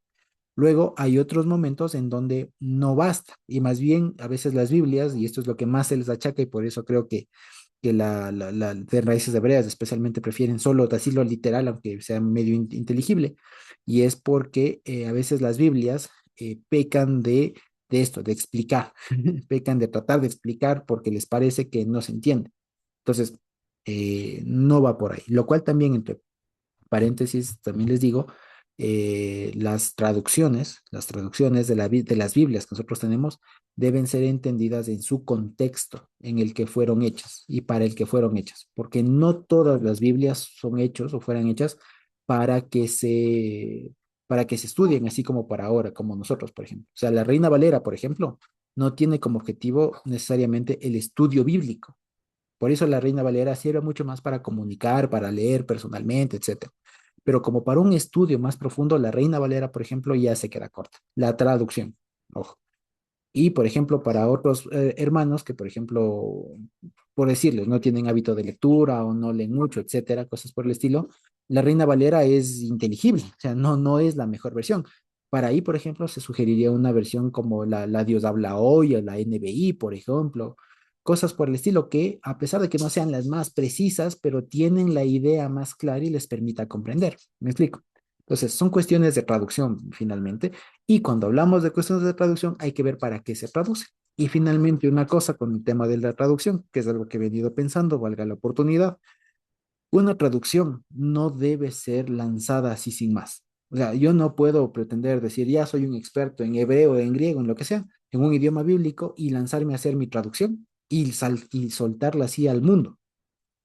Luego hay otros momentos en donde no basta y más bien a veces las Biblias, y esto es lo que más se les achaca y por eso creo que la de raíces hebreas especialmente prefieren solo decirlo literal, aunque sea medio inteligible, y es porque a veces las Biblias pecan de esto, de explicar, pecan de tratar de explicar porque les parece que no se entiende. Entonces, no va por ahí, lo cual también entre paréntesis, también les digo, las traducciones de las Biblias que nosotros tenemos deben ser entendidas en su contexto en el que fueron hechas y para el que fueron hechas, porque no todas las Biblias son hechos o fueran hechas para que se, para que se estudien, así como para ahora, como nosotros, por ejemplo. O sea, la Reina Valera, por ejemplo, no tiene como objetivo necesariamente el estudio bíblico. Por eso la Reina Valera sirve mucho más para comunicar, para leer personalmente, etcétera. Pero como para un estudio más profundo, la Reina Valera, por ejemplo, ya se queda corta. La traducción, ojo. Y, por ejemplo, para otros hermanos que, por ejemplo, por decirles, no tienen hábito de lectura o no leen mucho, etcétera, cosas por el estilo, la Reina Valera es inteligible, o sea, no es la mejor versión. Para ahí, por ejemplo, se sugeriría una versión como la Dios habla hoy o la NBI, por ejemplo, cosas por el estilo que, a pesar de que no sean las más precisas, pero tienen la idea más clara y les permita comprender. ¿Me explico? Entonces, son cuestiones de traducción, finalmente. Y cuando hablamos de cuestiones de traducción, hay que ver para qué se traduce. Y finalmente, una cosa con el tema de la traducción, que es algo que he venido pensando, valga la oportunidad, una traducción no debe ser lanzada así sin más. O sea, yo no puedo pretender decir, ya soy un experto en hebreo, en griego, en lo que sea, en un idioma bíblico y lanzarme a hacer mi traducción y soltarla así al mundo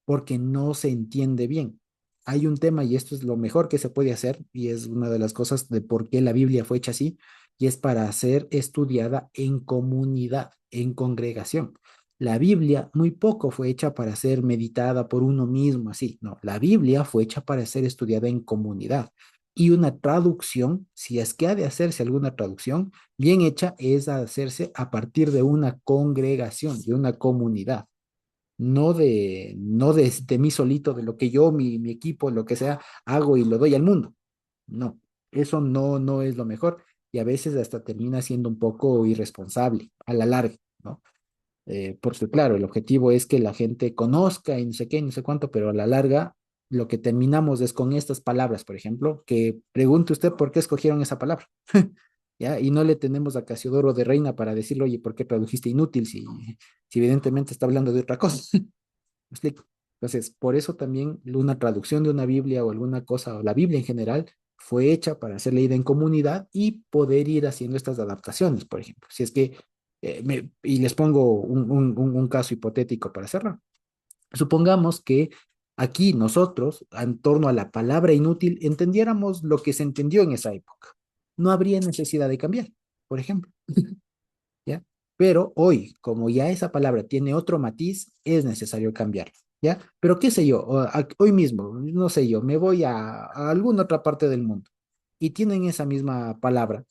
porque no se entiende bien. Hay un tema, y esto es lo mejor que se puede hacer, y es una de las cosas de por qué la Biblia fue hecha así, y es para ser estudiada en comunidad, en congregación. La Biblia muy poco fue hecha para ser meditada por uno mismo, así. No, la Biblia fue hecha para ser estudiada en comunidad. Y una traducción, si es que ha de hacerse alguna traducción, bien hecha es hacerse a partir de una congregación, de una comunidad no de mí solito, de lo que yo, mi equipo, lo que sea, hago y lo doy al mundo. No, eso no es lo mejor y a veces hasta termina siendo un poco irresponsable a la larga, ¿no? Porque claro, el objetivo es que la gente conozca y no sé qué, no sé cuánto, pero a la larga lo que terminamos es con estas palabras, por ejemplo, que pregunte usted por qué escogieron esa palabra. ¿Ya? Y no le tenemos a Casiodoro de Reina para decirle, oye, ¿por qué tradujiste inútil si evidentemente está hablando de otra cosa? ¿Me explico? Entonces, por eso también una traducción de una Biblia o alguna cosa, o la Biblia en general, fue hecha para ser leída en comunidad y poder ir haciendo estas adaptaciones, por ejemplo. Si es que, y les pongo un caso hipotético para cerrar. Supongamos que aquí nosotros, en torno a la palabra inútil, entendiéramos lo que se entendió en esa época. No habría necesidad de cambiar, por ejemplo. ¿Ya? Pero hoy, como ya esa palabra tiene otro matiz, es necesario cambiarla, ¿ya? Pero qué sé yo, hoy mismo, no sé yo, me voy a alguna otra parte del mundo y tienen esa misma palabra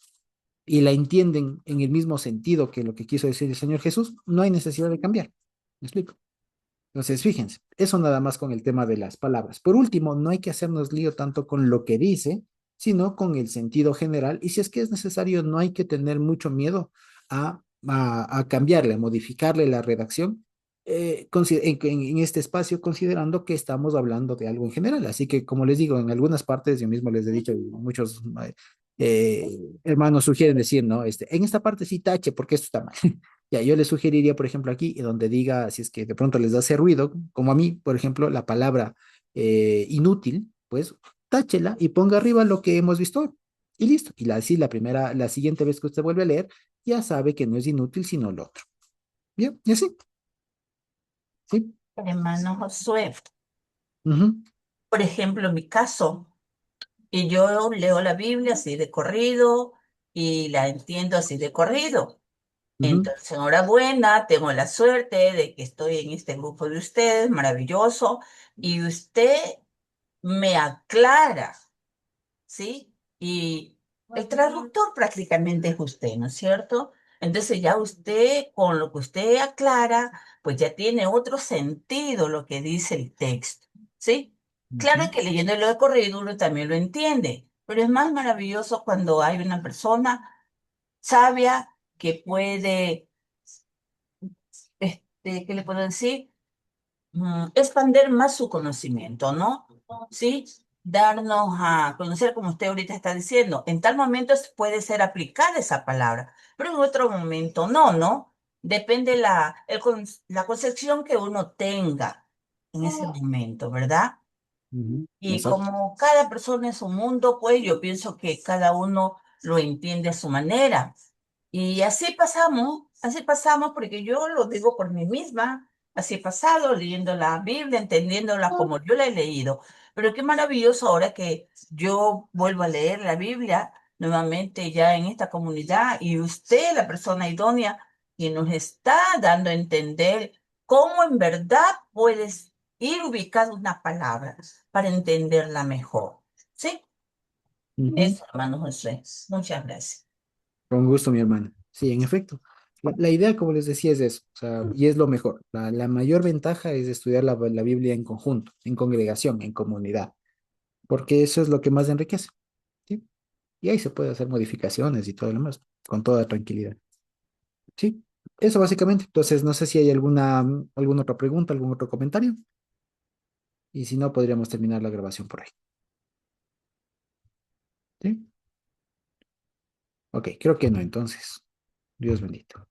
y la entienden en el mismo sentido que lo que quiso decir el Señor Jesús, no hay necesidad de cambiar. ¿Me explico? Entonces, fíjense, eso nada más con el tema de las palabras. Por último, no hay que hacernos lío tanto con lo que dice, sino con el sentido general. Y si es que es necesario, no hay que tener mucho miedo a cambiarle, a modificarle la redacción en este espacio, considerando que estamos hablando de algo en general. Así que, como les digo, en algunas partes, yo mismo les he dicho, y muchos hermanos sugieren decir, ¿no? En esta parte sí tache, porque esto está mal. Ya, yo les sugeriría, por ejemplo, aquí, donde diga, si es que de pronto les hace ruido, como a mí, por ejemplo, la palabra inútil, pues táchela y ponga arriba lo que hemos visto y listo. Y así la siguiente vez que usted vuelve a leer, ya sabe que no es inútil, sino lo otro. Bien, y así, ¿sí? Hermano Josué, Ujú, por ejemplo, en mi caso, y yo leo la Biblia así de corrido y la entiendo así de corrido. ujú, Entonces, enhorabuena, tengo la suerte de que estoy en este grupo de ustedes, maravilloso, y usted me aclara, ¿sí? Y el traductor prácticamente es usted, ¿no es cierto? Entonces ya usted, con lo que usted aclara, pues ya tiene otro sentido lo que dice el texto, ¿sí? Claro ujú, que leyéndolo de corrido uno también lo entiende, pero es más maravilloso cuando hay una persona sabia que puede, ¿qué le puedo decir? Expander más su conocimiento, ¿no? Sí, darnos a conocer, como usted ahorita está diciendo, en tal momento puede ser aplicada esa palabra, pero en otro momento no, ¿no? Depende la concepción que uno tenga en ese momento, ¿verdad? ujú. Y Exacto. como cada persona es un mundo, pues yo pienso que cada uno lo entiende a su manera. Y así pasamos, porque yo lo digo por mí misma, así he pasado leyendo la Biblia, entendiéndola como yo la he leído. Pero qué maravilloso ahora que yo vuelvo a leer la Biblia nuevamente ya en esta comunidad y usted, la persona idónea, que nos está dando a entender cómo en verdad puedes ir ubicando una palabra para entenderla mejor. ¿Sí? Ujú. Eso, hermano José. Muchas gracias. Con gusto, mi hermana. Sí, en efecto. La idea, como les decía, es eso, o sea, y es lo mejor. La mayor ventaja es estudiar la Biblia en conjunto, en congregación, en comunidad, porque eso es lo que más enriquece, ¿sí? Y ahí se puede hacer modificaciones y todo lo demás, con toda tranquilidad. Sí, eso básicamente. Entonces, no sé si hay alguna otra pregunta, algún otro comentario, y si no, podríamos terminar la grabación por ahí. ¿Sí? Ok, creo que no, entonces. Dios bendito.